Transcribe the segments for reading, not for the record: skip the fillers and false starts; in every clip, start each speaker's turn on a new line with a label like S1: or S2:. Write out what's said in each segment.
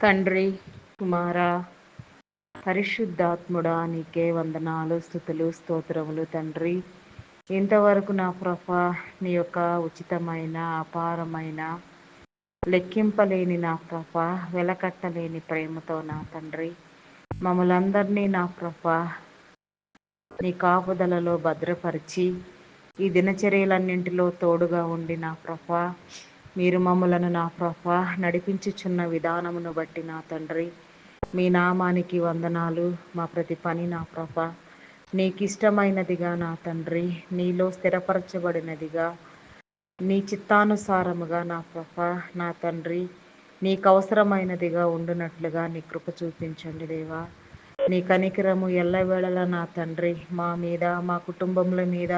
S1: తండ్రి, కుమార, పరిశుద్ధాత్ముడా, నీకే వందనాలు, స్తుతులు, స్తోత్రములు తండ్రి. ఇంతవరకు నా ప్రభా, నీ యొక్క ఉచితమైన, అపారమైన, లెక్కింపలేని నా ప్రభా, వెలకట్టలేని ప్రేమతో నా తండ్రి మమ్మలందరినీ నా ప్రభా నీ కాపుదలలో భద్రపరిచి ఈ దినచర్యలన్నింటిలో తోడుగా ఉండి నా ప్రభా, మీరు మమ్మలను నా ప్రభా నడిపించుచున్న విధానమును బట్టి నా తండ్రి మీ నామానికి వందనాలు. మా ప్రతి పని నా ప్రభా నీకిష్టమైనదిగా నా తండ్రి, నీలో స్థిరపరచబడినదిగా, నీ చిత్తానుసారముగా నా ప్రభా నా తండ్రి నీకు అవసరమైనదిగా ఉండునట్లుగా నీ కృప చూపించండి దేవా. నీ కనికరము ఎల్లవేళలా నా తండ్రి మా మీద, మా కుటుంబముల మీద,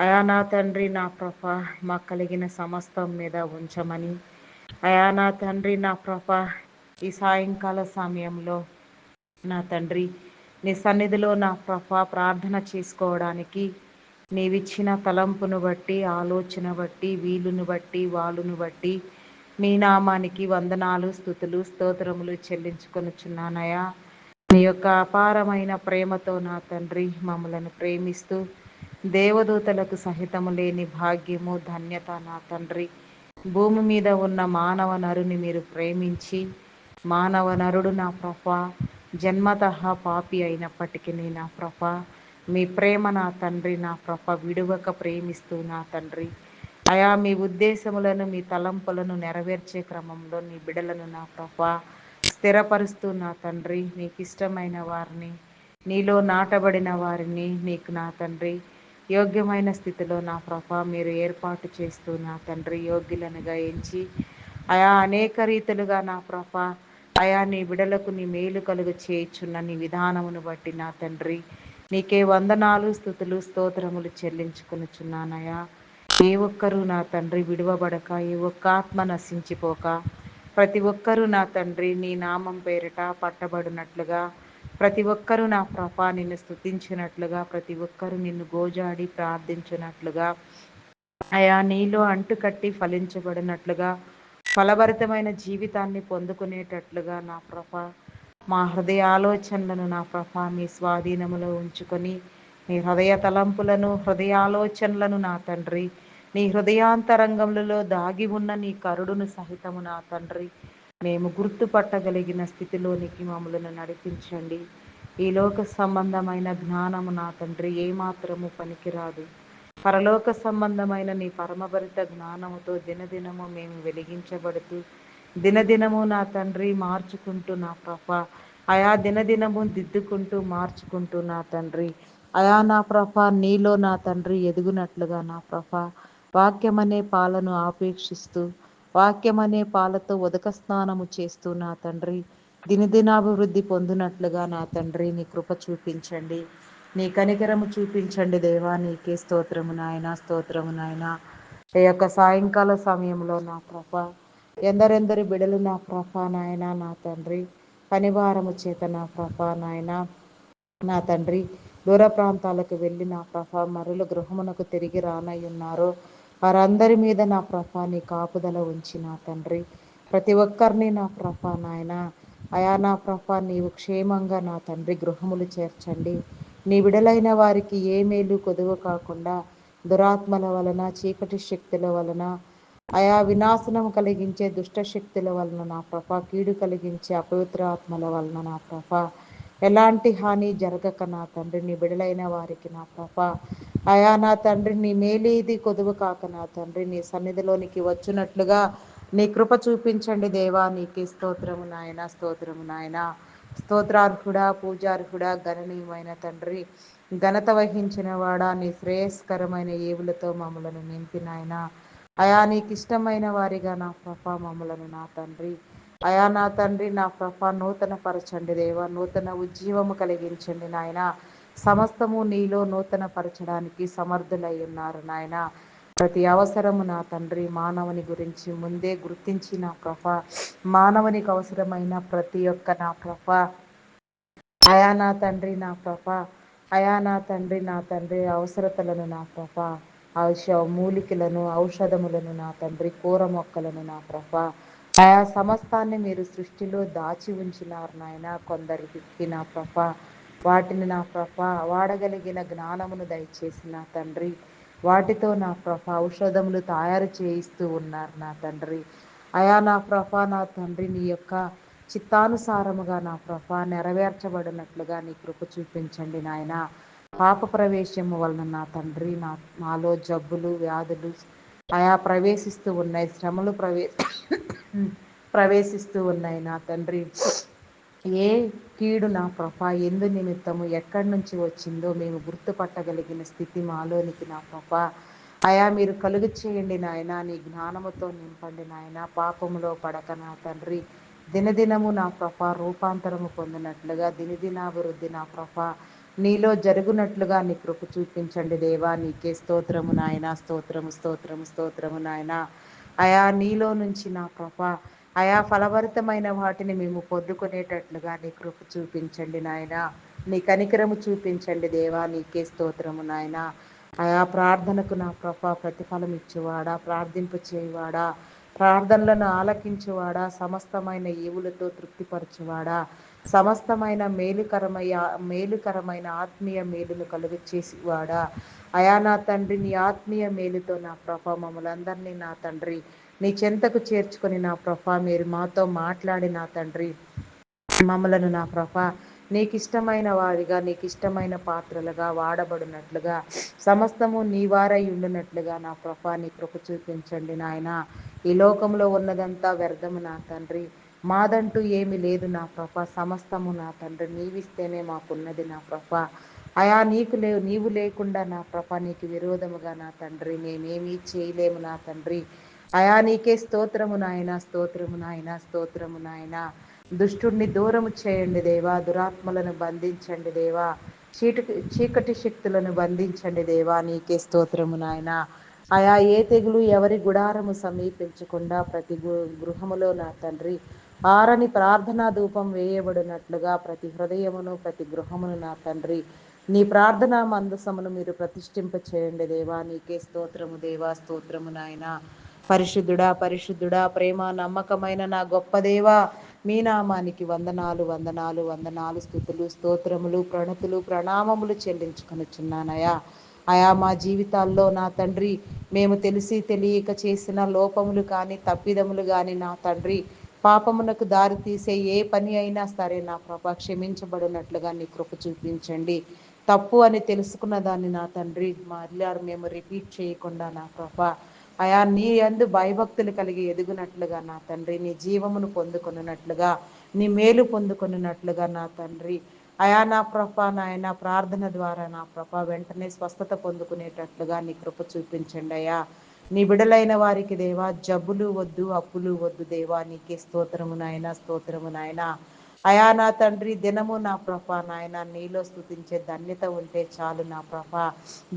S1: అయా నా తండ్రి నా ప్రభా మాకు కలిగిన సమస్తం మీద ఉంచమని, అయా నా తండ్రి నా ప్రభా ఈ సాయంకాల సమయంలో నా తండ్రి నీ సన్నిధిలో నా ప్రభా ప్రార్థన చేసుకోవడానికి నీవిచ్చిన తలంపును బట్టి, ఆలోచన బట్టి, వీలును బట్టి, వాలును బట్టి మీ నామానికి వందనాలు, స్తుతులు, స్తోత్రములు చెల్లించుకొనుచున్నానయా. మీ యొక్క అపారమైన ప్రేమతో నా తండ్రి మమ్మలను ప్రేమిస్తూ దేవదూతలకు సహితము లేని భాగ్యము, ధన్యత నా తండ్రి భూమి మీద ఉన్న మానవ నరుని మీరు ప్రేమించి, మానవ నరుడు నా ప్రభా జన్మతః పాపి అయినప్పటికీ నా ప్రభా మీ ప్రేమ నా తండ్రి నా ప్రభా విడువక ప్రేమిస్తూ నా తండ్రి అయా మీ ఉద్దేశములను, మీ తలంపులను నెరవేర్చే క్రమంలో నీ బిడలను నా ప్రభా స్థిరపరుస్తూ నా తండ్రి నీకు ఇష్టమైన వారిని, నీలో నాటబడిన వారిని నీకు నా తండ్రి యోగ్యమైన స్థితిలో నా ప్రభా మీరు ఏర్పాటు చేస్తూ నా తండ్రి యోగ్యులనుగా ఎంచి, అయా అనేక రీతులుగా నా ప్రభా అయా నీ బిడలకు నీ మేలు కలుగు చేయుచున్న నీ విధానమును బట్టి నా తండ్రి నీకే వందనాలు, స్తుతులు, స్తోత్రములు చెల్లించుకొనుచున్నానయా. ఏ ఒక్కరూ నా తండ్రి విడువబడక, ఏ ఒక్క ఆత్మ నశించిపోక, ప్రతి ఒక్కరూ నా తండ్రి నీ నామం పేరిట పట్టబడినట్లుగా, ప్రతి ఒక్కరూ నా ప్రభా నిన్ను స్తుతించినట్లుగా, ప్రతి ఒక్కరూ నిన్ను గోజాడి ప్రార్థించినట్లుగా, అయా నీలో అంటుకట్టి ఫలించబడినట్లుగా, ఫలభరితమైన జీవితాన్ని పొందుకునేటట్లుగా నా ప్రభా మా హృదయ ఆలోచనలను నా ప్రభా మీ స్వాధీనములో ఉంచుకొని, నీ హృదయ తలంపులను, హృదయ ఆలోచనలను నా తండ్రి నీ హృదయాంతరంగములలో దాగి ఉన్న నీ కరుడును సహితము నా తండ్రి మేము గుర్తుపట్టగలిగిన స్థితిలోనికి మమ్మలను నడిపించండి. ఈ లోక సంబంధమైన జ్ఞానము నా తండ్రి ఏమాత్రము పనికిరాదు. పరలోక సంబంధమైన నీ పరమభరిత జ్ఞానముతో దినదినము మేము వెలిగించబడుతూ, దినదినము నా తండ్రి మార్చుకుంటూ నా ప్రభా అయా దినదినము దిద్దుకుంటూ మార్చుకుంటూ నా తండ్రి అయా నా ప్రభా నీలో నా తండ్రి ఎదుగునట్లుగా నా ప్రభా వాక్యమనే పాలను ఆపేక్షిస్తూ, వాక్యమనే పాలతో ఉదక స్నానము చేస్తూ నా తండ్రి దినదినాభివృద్ధి పొందినట్లుగా నా తండ్రి నీ కృప చూపించండి, నీ కనికరము చూపించండి దేవా. నీకే స్తోత్రము నాయన, స్తోత్రము నాయన. ఈ యొక్క సాయంకాల సమయంలో నా ప్రభా ఎందరెందరి బిడలు నా ప్రభా నాయన నా తండ్రి పనివారము చేత నా ప్రభా నాయన నా తండ్రి దూర ప్రాంతాలకు వెళ్ళి నా ప్రభా మరుల గృహమునకు తిరిగి రానయ్యున్నారో వారందరి మీద నా ప్రభా నీ కాపుదల ఉంచి నా తండ్రి ప్రతి ఒక్కరిని నా ప్రభా నాయన అయా నా ప్రభా నీవు క్షేమంగా నా తండ్రి గృహములు చేర్చండి. నీ విడలైన వారికి ఏ మేలు కొదువ కాకుండా దురాత్మల వలన, చీకటి శక్తుల వలన, అయా వినాశనం కలిగించే దుష్ట శక్తుల వలన నా ప్రభా కీడు కలిగించే అపవిత్ర ఆత్మల వలన నా ప్రభా ఎలాంటి హాని జరగక నా తండ్రి నీ బిడలైన వారికి నా ప్రభా అయా నా తండ్రి నీ మేలేది కొదువు కాక నా తండ్రి నీ సన్నిధిలోనికి వచ్చినట్లుగా నీ కృప చూపించండి దేవా. నీకే స్తోత్రము నాయన, స్తోత్రము నాయన. స్తోత్రార్హుడా, పూజార్హుడా, గణనీయమైన తండ్రి, ఘనత వహించిన వాడా, నీ శ్రేయస్కరమైన ఏవులతో మమ్మలను నింపినాయన అయా నీకు ఇష్టమైన వారిగా నా ప్రభా మమ్మలను నా తండ్రి అయా నా తండ్రి నా ప్రభా నూతన పరచండి దేవా, నూతన ఉజ్జీవము కలిగించండి నాయన. సమస్తము నీలో నూతన పరచడానికి సమర్థులై ఉన్నారు నాయన. ప్రతి అవసరము నా తండ్రి మానవుని గురించి ముందే గుర్తించి నా ప్రభా మానవునికి అవసరమైన ప్రతి ఒక్క నా ప్రభా అయా నా తండ్రి నా ప్రభా అయా నా తండ్రి నా తండ్రి అవసరతలను నా ప్రభా మూలికలను, ఔషధములను నా తండ్రి, కూర మొక్కలను నా ప్రభా ఆయా సమస్తాన్ని మీరు సృష్టిలో దాచి ఉంచినారు నాయన. కొందరికి నా ప్రభ వాటిని నా ప్రభ వాడగలిగిన జ్ఞానమును దయచేసి నా తండ్రి, వాటితో నా ప్రభ ఔషధములు తయారు చేయిస్తూ ఉన్నారు నా తండ్రి. అయా నా ప్రభ నా తండ్రి, నీ యొక్క చిత్తానుసారముగా నా ప్రభ నెరవేర్చబడినట్లుగా నీ కృప చూపించండి నాయన. పాప ప్రవేశము వలన నా తండ్రి నాలో జబ్బులు వ్యాధులు ఆయా ప్రవేశిస్తూ ఉన్నాయి, శ్రమలు ప్రవేశిస్తూ ఉన్నాయి నా తండ్రి. ఏ కీడు నా ప్రభ ఎందు నిమిత్తము ఎక్కడి నుంచి వచ్చిందో మేము గుర్తుపట్టగలిగిన స్థితి మాలోనికి నా ప్రభ అయా మీరు కలుగు చేయండి నాయన. నీ జ్ఞానముతో నింపండి నాయన. పాపములో పడక నా తండ్రి దినదినము నా ప్రభ రూపాంతరము పొందినట్లుగా దినదినాభివృద్ధి నా ప్రభ నీలో జరుగునట్లుగా నీ కృప చూపించండి దేవా. నీకే స్తోత్రము నాయన. స్తోత్రము స్తోత్రము స్తోత్రము నాయన. అయా నీలో నుంచి నా ప్రభ ఆయా ఫలభరితమైన వాటిని మేము పొందుకునేటట్లుగా నీ కృప చూపించండి నాయన. నీ కనికరము చూపించండి దేవా. నీకే స్తోత్రము నాయన. ఆయా ప్రార్థనకు నా ప్రభ ప్రతిఫలం ఇచ్చేవాడా, ప్రార్థింపు చేయవాడా, ప్రార్థనలను ఆలకించువాడా, సమస్తమైన ఈవులతో తృప్తిపరచువాడా, సమస్తమైన మేలుకరమైన ఆత్మీయ మేలును కలుగు చేసేవాడా, అయా నా తండ్రి నీ ఆత్మీయ మేలుతో నా ప్రభ మమ్మలందరినీ నా తండ్రి నీ చెంతకు చేర్చుకొని నా ప్రభ మీరు మాతో మాట్లాడి నా తండ్రి మమ్మలను నా ప్రభ నీకు ఇష్టమైన వారిగా, నీకు ఇష్టమైన పాత్రలుగా వాడబడినట్లుగా, సమస్తము నీ వారై ఉండినట్లుగా నా ప్రభ నీ కృప చూపించండి నాయన. ఈ లోకంలో ఉన్నదంతా వ్యర్థము నా తండ్రి. మాదంటూ ఏమి లేదు నా ప్రభ. సమస్తము నా తండ్రి నీవిస్తేనే మాకున్నది నా ప్రభ. అయా నీవు లేకుండా నా ప్రభ నీకు విరోధముగా నా తండ్రి మేమేమీ చేయలేము నా తండ్రి. అయా నీకే స్తోత్రము నాయన. స్తోత్రము నాయన. స్తోత్రము నాయన. దుష్టుడిని దూరము చేయండి దేవా. దురాత్మలను బంధించండి దేవా. చీకటి శక్తులను బంధించండి దేవా. నీకే స్తోత్రము నాయన. అయా ఏ తెగులు ఎవరి గుడారము సమీపించకుండా ప్రతి గృహములో నా తండ్రి ఆరని ప్రార్థనా ధూపం వేయబడినట్లుగా ప్రతి హృదయమును ప్రతి గృహమును నా తండ్రి నీ ప్రార్థనా మందసమును మీరు ప్రతిష్ఠింప చేయండి దేవా. నీకే స్తోత్రము దేవా. స్తోత్రము నాయన. పరిశుద్ధుడా పరిశుద్ధుడా ప్రేమ నమ్మకమైన నా గొప్ప దేవా, మీ నామానికి వందనాలు వందనాలు వందనాలు, స్తుతులు స్తోత్రములు ప్రణతులు ప్రణామములు చెల్లించుకొనుచున్నానయా. అయా మా జీవితాల్లో నా తండ్రి మేము తెలిసి తెలియక చేసిన లోపములు కానీ తప్పిదములు కానీ నా తండ్రి పాపమునకు దారి తీసే ఏ పని అయినా సరే నా ప్రభ క్షమించబడినట్లుగా నీ కృప చూపించండి. తప్పు అని తెలుసుకున్న దాన్ని నా తండ్రి మళ్ళీ మేము రిపీట్ చేయకుండా నా ప్రభ అయా నీ యందు భయభక్తులు కలిగి ఎదుగునట్లుగా నా తండ్రి, నీ జీవమును పొందుకొనున్నట్లుగా, నీ మేలు పొందుకొనున్నట్లుగా నా తండ్రి అయా నా ప్రభ నాయన ప్రార్థన ద్వారా నా ప్రభ వెంటనే స్వస్థత పొందుకునేటట్లుగా నీ కృప చూపించండి అయ్యా. నీ బిడలైన వారికి దేవా జబ్బులు వద్దు, అప్పులు వద్దు దేవా. నీకే స్తోత్రము నాయన. స్తోత్రము నాయన. అయా నా తండ్రి దినము నా ప్రభ నాయన నీలో స్తుతించే ధన్యత ఉంటే చాలు నా ప్రభ.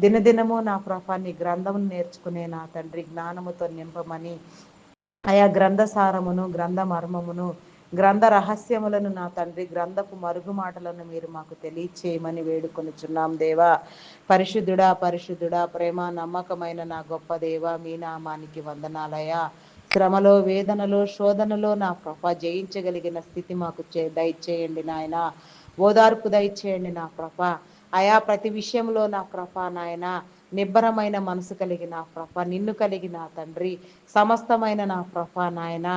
S1: దినదినము నా ప్రభ నీ గ్రంథమును నేర్చుకునే నా తండ్రి జ్ఞానముతో నింపమని, ఆయా గ్రంథ సారమును గ్రంథ మర్మమును గ్రంథ రహస్యములను నా తండ్రి గ్రంథపు మరుగు మాటలను మీరు మాకు తెలియచేయమని వేడుకొనుచున్నాం దేవా. పరిశుద్ధుడా పరిశుద్ధుడా ప్రేమ నమ్మకమైన నా గొప్ప దేవా, మీ నామానికి వందనాలయా. శ్రమలో వేదనలో శోధనలో నా ప్రభ జయించగలిగిన స్థితి మాకు దయచేయండి నాయన. ఓదార్పు దయచేయండి నా ప్రభ. అయా ప్రతి విషయంలో నా ప్రభ నాయన నిబ్బరమైన మనసు కలిగి నా ప్రభ నిన్ను కలిగి నా తండ్రి సమస్తమైన నా ప్రభ నాయన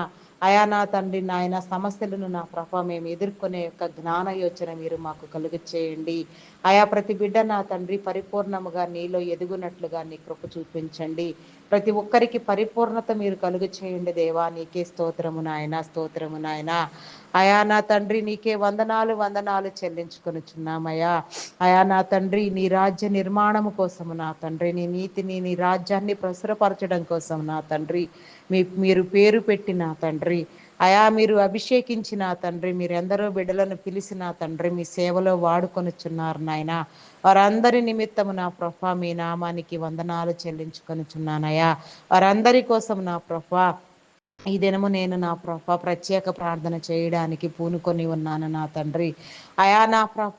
S1: అయా నా తండ్రి నాయన సమస్యలను నా ప్రభ మేము ఎదుర్కొనే యొక్క జ్ఞాన యోచన మీరు మాకు కలుగ చేయండి. ఆయా ప్రతి బిడ్డ నా తండ్రి పరిపూర్ణముగా నీలో ఎదుగునట్లుగా నీ కృప చూపించండి. ప్రతి ఒక్కరికి పరిపూర్ణత మీరు కలుగ చేయండి దేవా. నీకే స్తోత్రము నాయన. స్తోత్రము నాయన. అయా నా తండ్రి నీకే వందనాలు వందనాలు చెల్లించుకొనుచున్నామయ్యా. అయా నా తండ్రి నీ రాజ్య నిర్మాణము కోసము నా తండ్రి నీ నీతిని నీ రాజ్యాన్ని ప్రచురపరచడం కోసం నా తండ్రి మీరు పేరు పెట్టిన తండ్రి అయా మీరు అభిషేకించిన తండ్రి మీరు ఎందరో బిడ్డలను పిలిచిన తండ్రి మీ సేవలో వాడుకొనుచున్నారు నాయన. వారందరి నిమిత్తము నా ప్రభ మీ నామానికి వందనాలు చెల్లించుకొనుచున్నానయ్యా. వారందరి కోసం నా ప్రభ ఈ దినము నేను నా ప్రభ ప్రత్యేక ప్రార్థన చేయడానికి పూనుకొని ఉన్నాను నా తండ్రి. అయా నా ప్రభ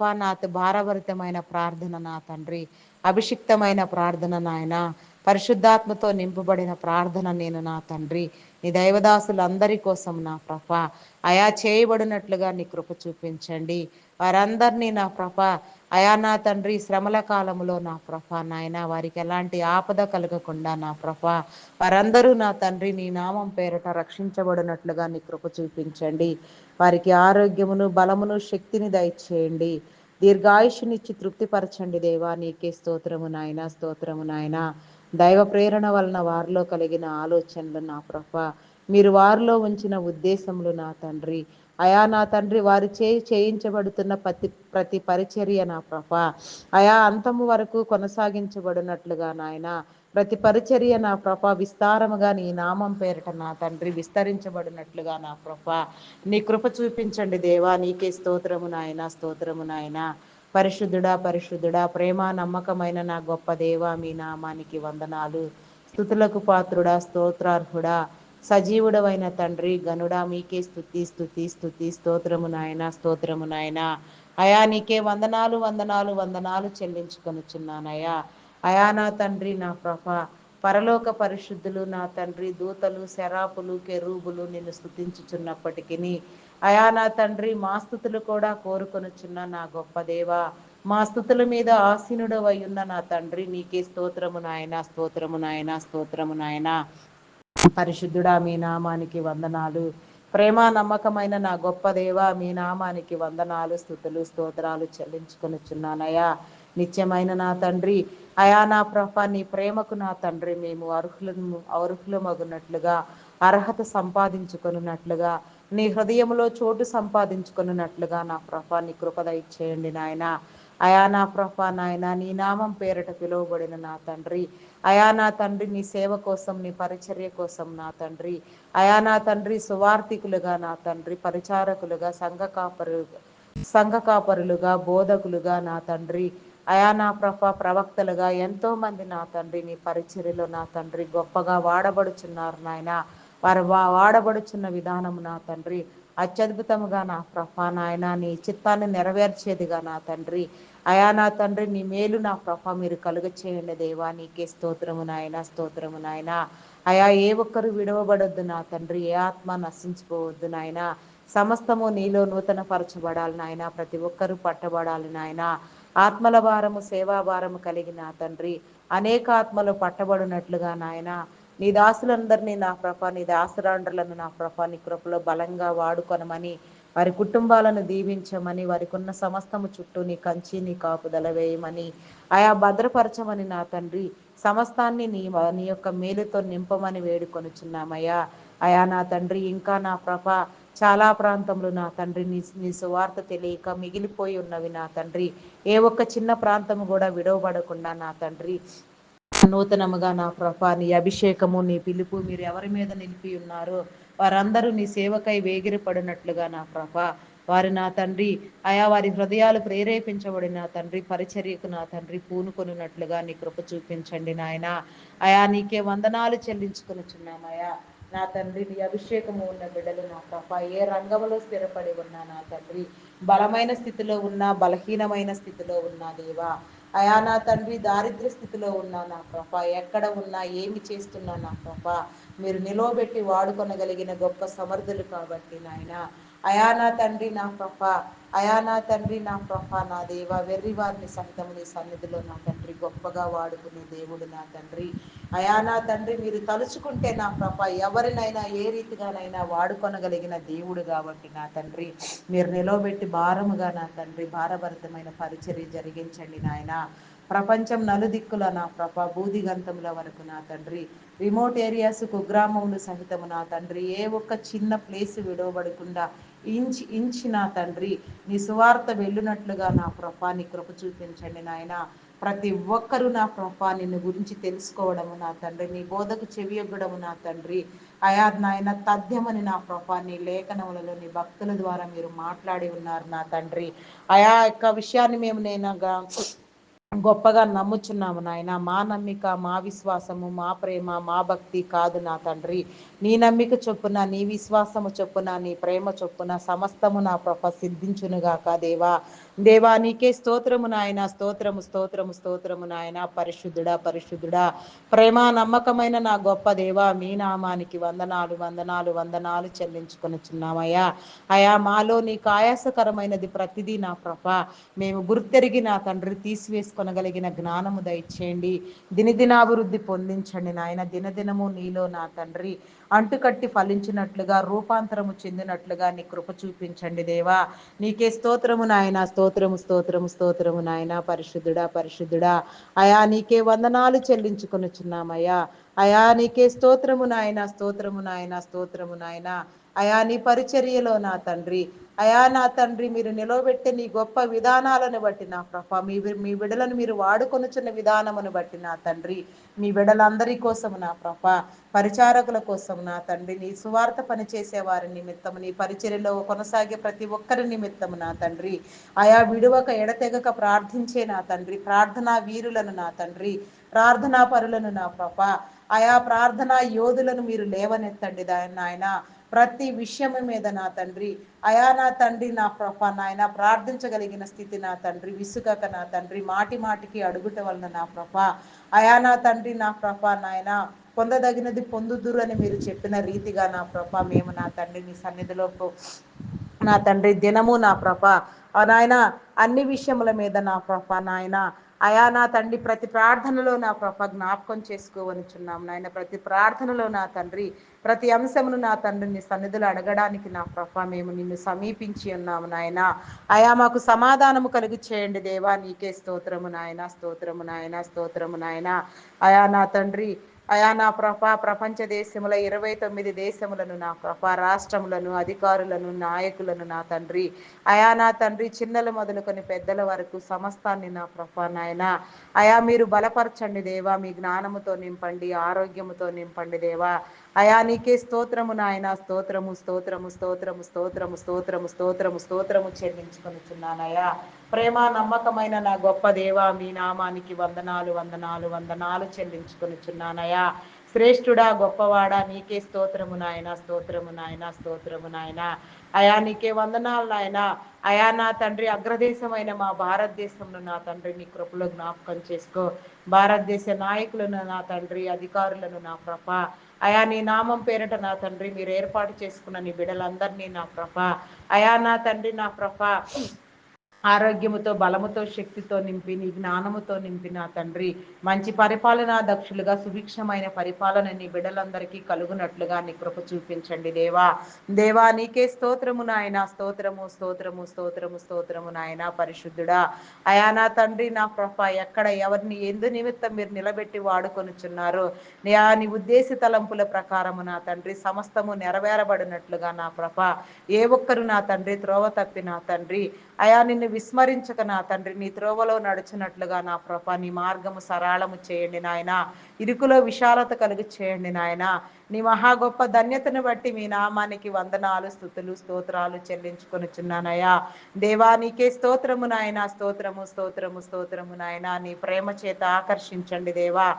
S1: భారభరితమైన ప్రార్థన నా తండ్రి, అభిషిక్తమైన ప్రార్థన నాయన. పరిశుద్ధాత్మతో నింపబడిన ప్రార్థన నేను నా తండ్రి నీ దైవదాసులందరి కోసం నా ప్రభ అయా చేయబడినట్లుగా నీ కృప చూపించండి. వారందరినీ నా ప్రభ అయా నా తండ్రి శ్రమల కాలంలో నా ప్రభ నాయన వారికి ఎలాంటి ఆపద కలగకుండా నా ప్రభ వారందరూ నా తండ్రి నీ నామం పేరట రక్షించబడినట్లుగా నీ కృప చూపించండి. వారికి ఆరోగ్యమును బలమును శక్తిని దయచేయండి. దీర్ఘాయుషునిచ్చి తృప్తిపరచండి దేవా. నీకే స్తోత్రము నాయన, స్తోత్రము నాయన. దైవ ప్రేరణ వలన వారిలో కలిగిన ఆలోచనలు నా ప్రభ మీరు వారిలో ఉంచిన ఉద్దేశములు నా తండ్రి అయా నా తండ్రి వారి చేయించబడుతున్న ప్రతి పరిచర్య నా ప్రభ అయా అంతము వరకు కొనసాగించబడినట్లుగా నాయన ప్రతి పరిచర్య నా ప్రభ విస్తారముగా నీ నామం పేరిట నా తండ్రి విస్తరించబడినట్లుగా నా ప్రభ నీ కృప చూపించండి దేవా. నీకే స్తోత్రము నాయన, స్తోత్రము నాయన. పరిశుద్ధుడా పరిశుద్ధుడా ప్రేమ నమ్మకమైన నా గొప్ప దేవ మీ నామానికి వందనాలు. స్తుతులకు పాత్రుడా స్తోత్రార్హుడా సజీవుడవైన తండ్రి గనుడా మీకే స్తుతి స్తుతి స్తుతి. స్తోత్రము నాయన, స్తోత్రము నాయన. అయా నీకే వందనాలు వందనాలు వందనాలు చెల్లించుకొనుచున్నానయ్యా. అయా నా తండ్రి నా ప్రభ పరలోక పరిశుద్ధులు నా తండ్రి దూతలు శరాపులు కెరూబులు నిన్ను స్తుతించుచున్నప్పటికీ అయా నా తండ్రి మా స్థుతులు కూడా కోరుకొనుచున్న నా గొప్ప దేవ మా స్థుతుల మీద ఆసీనుడవై ఉన్న నా తండ్రి నీకే స్తోత్రము నాయన, స్తోత్రము నాయన, స్తోత్రము నాయన. పరిశుద్ధుడా మీ నామానికి వందనాలు. ప్రేమ నమ్మకమైన నా గొప్ప దేవ మీ నామానికి వందనాలు స్థుతులు స్తోత్రాలు చెల్లించుకొనుచున్నానయ్యా. నిత్యమైన నా తండ్రి అయా నా ప్రభ నీ ప్రేమకు నా తండ్రి మేము అర్హులమగునట్లుగా అర్హత సంపాదించుకొనున్నట్లుగా నీ హృదయంలో చోటు సంపాదించుకొనున్నట్లుగా నా ప్రభ నీ కృపద ఇచ్చేయండి నాయన. అయా నా ప్రభ నాయన నీ నామం పేరట పిలువబడిన నా తండ్రి అయా నా తండ్రి నీ సేవ కోసం నీ పరిచర్య కోసం నా తండ్రి అయా నా తండ్రి సువార్థికులుగా నా తండ్రి పరిచారకులుగా సంఘ కాపరులుగా బోధకులుగా నా తండ్రి అయా నా ప్రవక్తలుగా ఎంతో మంది నా తండ్రి నీ పరిచర్యలో నా తండ్రి గొప్పగా వాడబడుచున్నారు నాయన. వారు వాడబడుచున్న విధానం నా తండ్రి అత్యద్భుతముగా నా నాయన నీ చిత్తాన్ని నెరవేర్చేదిగా నా తండ్రి అయా నా తండ్రి నీ మేలు నా మీరు కలుగ చేయండి దేవా. నీకే స్తోత్రము నాయన, స్తోత్రము నాయన. అయా ఏ ఒక్కరు విడవబడొద్దు నా తండ్రి, ఏ ఆత్మ నశించుకోవద్దు నాయన. సమస్తము నీలో నూతన పరచబడాలి నాయన. ప్రతి ఒక్కరూ పట్టబడాలి నాయన. ఆత్మల భారము సేవా భారము కలిగిన తండ్రి అనేక ఆత్మలు పట్టబడినట్లుగా నాయన నీ దాసులందరినీ నా నీ దాసురాండ్రులను నా నీ కృపలో బలంగా వాడుకొనమని వారి కుటుంబాలను దీవించమని వారికి ఉన్న సమస్తము చుట్టూ నీ కంచి నీ కాపుదల వేయమని ఆయా భద్రపరచమని నా తండ్రి సమస్తాన్ని నీ యొక్క మేలుతో నింపమని వేడుకొనుచున్నామయ్యా. అయా నా తండ్రి ఇంకా నా చాలా ప్రాంతంలో నా తండ్రి నీ సువార్త తెలియక మిగిలిపోయి ఉన్నవి నా తండ్రి. ఏ ఒక్క చిన్న ప్రాంతము కూడా విడవబడకుండా నా తండ్రి నూతనముగా నా నీ అభిషేకము నీ పిలుపు మీరు ఎవరి మీద నిలిపి ఉన్నారో వారందరూ నీ సేవకై వేగిరపడినట్లుగా నా వారి నా తండ్రి ఆయా వారి హృదయాలు ప్రేరేపించబడిన తండ్రి పరిచర్యకు నా తండ్రి పూనుకొనున్నట్లుగా నీ కృప చూపించండి నాయన. అయా నీకే వందనాలు చెల్లించుకొనుచున్నామయ్యా. నా తండ్రి నీ అభిషేకము ఉన్న బిడ్డలు నా ఏ రంగంలో స్థిరపడి ఉన్నా నా తండ్రి బలమైన స్థితిలో ఉన్నా బలహీనమైన స్థితిలో ఉన్నా దేవా అయా నా తండ్రి దారిద్ర్య స్థితిలో ఉన్నా నా ఎక్కడ ఉన్నా ఏమి చేస్తున్నా నా మీరు నిలవబెట్టి వాడుకొనగలిగిన గొప్ప సమర్థులు కాబట్టి నాయన. అయా నా తండ్రి నా అయా నా తండ్రి నా నా దేవ వెర్రి వారిని సహితము నీ సన్నిధిలో నా తండ్రి గొప్పగా వాడుకునే దేవుడు నా తండ్రి. అయా నా తండ్రి మీరు తలుచుకుంటే నా ఎవరినైనా ఏ రీతిగానైనా వాడుకొనగలిగిన దేవుడు కాబట్టి నా తండ్రి మీరు నిలవబెట్టి భారముగా నా తండ్రి భారభరితమైన పరిచర్య జరిగించండి నాయన. ప్రపంచం నలుదిక్కుల నా భూదిగంతముల వరకు నా తండ్రి రిమోట్ ఏరియాస్ కుగ్రామములు సహితము నా తండ్రి ఏ ఒక్క చిన్న ప్లేస్ విడవబడకుండా ఇంచి నా తండ్రి నీ సువార్త వెళ్ళినట్లుగా నా నీ కృప చూపించండి నాయన. ప్రతి ఒక్కరూ నా నిన్ను గురించి తెలుసుకోవడము నా తండ్రి నీ బోధకు చెవియొగ్గడము నా తండ్రి అయా నాయన తథ్యమని నా నీ లేఖనములలో నీ భక్తుల ద్వారా మీరు మాట్లాడి ఉన్నారు నా తండ్రి. ఆయా యొక్క విషయాన్ని మేము గొప్పగా నమ్ముచున్నాము నాయన. మా నమ్మిక, మా విశ్వాసము, మా ప్రేమ, మా భక్తి కాదు నా తండ్రి. నీ నమ్మిక చొప్పున, నీ విశ్వాసము చొప్పున, నీ ప్రేమ చొప్పున సమస్తము నా ప్రభ సిద్ధించునుగాక దేవా. దేవా నీకే స్తోత్రము నాయన. స్తోత్రము స్తోత్రము స్తోత్రము నాయన. పరిశుద్ధుడా పరిశుద్ధుడా, ప్రేమ నమ్మకమైన నా గొప్ప దేవా, మీ నామానికి వందనాలు వందనాలు వందనాలు చెల్లించుకొనుచున్నామయ్యా. అయా మాలో నీకు ఆయాసకరమైనది ప్రతిదీ నా ప్రభ మేము గుర్తెరిగి నా తండ్రి తీసివేసుకొనగలిగిన జ్ఞానము దయచేయండి. దినదినాభివృద్ధి పొందించండి నాయన. దినదినము నీలో నా తండ్రి అంటుకట్టి ఫలించినట్లుగా, రూపాంతరము చెందినట్లుగా నీ కృప చూపించండి దేవా. నీకే స్తోత్రము నాయన. స్తోత్రము స్తోత్రము స్తోత్రము నాయన. పరిశుద్ధుడా పరిశుద్ధుడా, అయా నీకే వందనాలు చెల్లించుకొనుచున్నామయ్యా. అయా నీకే స్తోత్రము నాయన. స్తోత్రము నాయన. స్తోత్రము నాయన. అయా నీ పరిచర్యలో నా తండ్రి, అయా నా తండ్రి మీరు నిలవబెట్టే నీ గొప్ప విధానాలను బట్టి నా ప్రభ, మీ బిడలను మీరు వాడుకొనుచున్న విధానమును బట్టి నా తండ్రి, మీ బిడలందరి కోసం నా ప్రభ, పరిచారకుల కోసం నా తండ్రి, నీ సువార్త పనిచేసే వారి నిమిత్తము, నీ పరిచర్యలో కొనసాగే ప్రతి ఒక్కరి నిమిత్తము నా తండ్రి, ఆయా విడువక ఎడతెగక ప్రార్థించే నా తండ్రి, ప్రార్థనా వీరులను నా తండ్రి, ప్రార్థనా పరులను నా ప్రభ, ఆయా ప్రార్థనా యోధులను మీరు లేవనెత్తండి నాయన. ప్రతి విషయము మీద నా తండ్రి, అయా నా తండ్రి నా ప్రభ నాయన ప్రార్థించగలిగిన స్థితి నా తండ్రి, విసుగక నా తండ్రి మాటి మాటికి అడుగుట వలన నా ప్రభ, అయా నా తండ్రి నా ప్రభ నాయన పొందదగినది పొందుదురు అని మీరు చెప్పిన రీతిగా నా ప్రభ మేము నా తండ్రి నీ సన్నిధిలో నా తండ్రి దినము నా ప్రభ నాయన అన్ని విషయముల మీద నా ప్రభ నాయన, అయా నా తండ్రి ప్రతి ప్రార్థనలో నా ప్రభ జ్ఞాపకం చేసుకోవనుచున్నాం నాయన. ప్రతి ప్రార్థనలో నా తండ్రి ప్రతి అంశమును నా తండ్రి నీ సన్నిధులు అడగడానికి నా ప్రభ మేము నిన్ను సమీపించి ఉన్నాము నాయన. అయా మాకు సమాధానము కలుగు చేయండి దేవా. నీకే స్తోత్రము నాయన. స్తోత్రము నాయన. స్తోత్రము నాయన. అయా నా తండ్రి, అయా నా ప్రభ ప్రపంచ దేశముల 29 దేశములను నా ప్రభ, రాష్ట్రములను, అధికారులను, నాయకులను నా తండ్రి, అయా నా తండ్రి చిన్నలు మొదలుకొని పెద్దల వరకు సమస్తాన్ని నా ప్రభ నాయన, అయా మీరు బలపరచండి దేవా. మీ జ్ఞానముతో నింపండి, ఆరోగ్యముతో నింపండి దేవా. అయా నీకే స్తోత్రము నాయన. స్తోత్రము స్తోత్రము స్తోత్రము స్తోత్రము స్తోత్రము స్తోత్రము స్తోత్రము చెల్లించుకొనుచున్నానయ్యా. ప్రేమ నమ్మకమైన నా గొప్ప దేవా, మీ నామానికి వందనాలు వందనాలు వందనాలు చెల్లించుకొనుచున్నానయ్యా. శ్రేష్ఠుడా గొప్పవాడా నీకే స్తోత్రము నాయన. స్తోత్రము నాయన. స్తోత్రము నాయన. అయా నీకే వందనాలు నాయన. అయా నా తండ్రి అగ్రదేశమైన మా భారతదేశంలో నా తండ్రి నీ కృపలో జ్ఞాపకం చేసుకో. భారతదేశ నాయకులను నా తండ్రి, అధికారులను నా ప్రభ, అయా నీ నామం పేరిట నా తండ్రి మీరు ఏర్పాటు చేసుకున్న నీ బిడలందరినీ నా ప్రభ, అయా నా తండ్రి నా ప్రభ ఆరోగ్యముతో, బలముతో, శక్తితో నింపి, నీ జ్ఞానముతో నింపి నా తండ్రి మంచి పరిపాలనా దక్షులుగా సుభిక్షమైన పరిపాలన నీ బిడ్డలందరికీ కలుగునట్లుగా నీ కృప చూపించండి దేవా. దేవా నీకే స్తోత్రము నాయన. స్తోత్రము స్తోత్రము స్తోత్రము స్తోత్రము నాయన. పరిశుద్ధుడా, అయా నా తండ్రి నా ప్రభ ఎక్కడ ఎవరిని ఎందు నిమిత్తం మీరు నిలబెట్టి వాడుకొనుచున్నారు, నీ ఉద్దేశ తలంపుల ప్రకారము నా తండ్రి సమస్తము నెరవేరబడినట్లుగా నా ప్రభ, ఏ ఒక్కరు నా తండ్రి త్రోవ తప్పి నా తండ్రి అయా నిన్ను విస్మరించక నా తండ్రి నీ త్రోవలో నడుచున్నట్లుగా నా ప్రభ నీ మార్గము సరళము చేయండి నాయన. ఇరుకులో విశాలత కలుగు చేయండి నాయన. నీ మహా గొప్ప ధన్యతను బట్టి మీ నామానికి వందనాలు స్తుతులు స్తోత్రాలు చెల్లించుకొనుచున్నానయ్యా. దేవా నీకే స్తోత్రము నాయన. స్తోత్రము స్తోత్రము స్తోత్రము నాయన. నీ ప్రేమ చేత ఆకర్షించండి దేవా.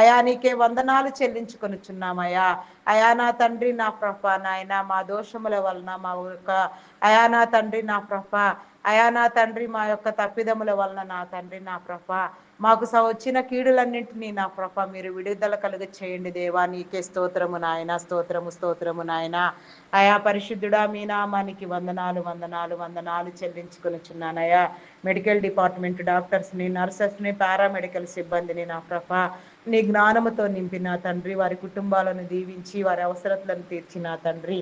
S1: అయా నీకే వందనాలు చెల్లించుకొనుచున్నామయ్యా. అయా నా తండ్రి నా ప్రభ నాయన మా దోషముల వలన మా యొక్క అయా నా తండ్రి నా ప్రభ, అయా నా తండ్రి మా యొక్క తప్పిదముల వలన నా తండ్రి నా ప్రభ మాకు వచ్చిన కీడులన్నింటినీ నా ప్రభ మీరు విడుదల కలుగ చేయండి దేవా. నీకే స్తోత్రము నాయన. స్తోత్రము స్తోత్రము నాయన. అయా పరిశుద్ధుడా మీ నామానికి వందనాలు వందనాలు వందనాలు చెల్లించుకొనుచున్నానయా. మెడికల్ డిపార్ట్మెంట్ డాక్టర్స్ని, నర్సెస్ని, పారామెడికల్ సిబ్బందిని నా ప్రభ నీ జ్ఞానముతో నింపిన తండ్రి, వారి కుటుంబాలను దీవించి వారి అవసరతలను తీర్చిన తండ్రి,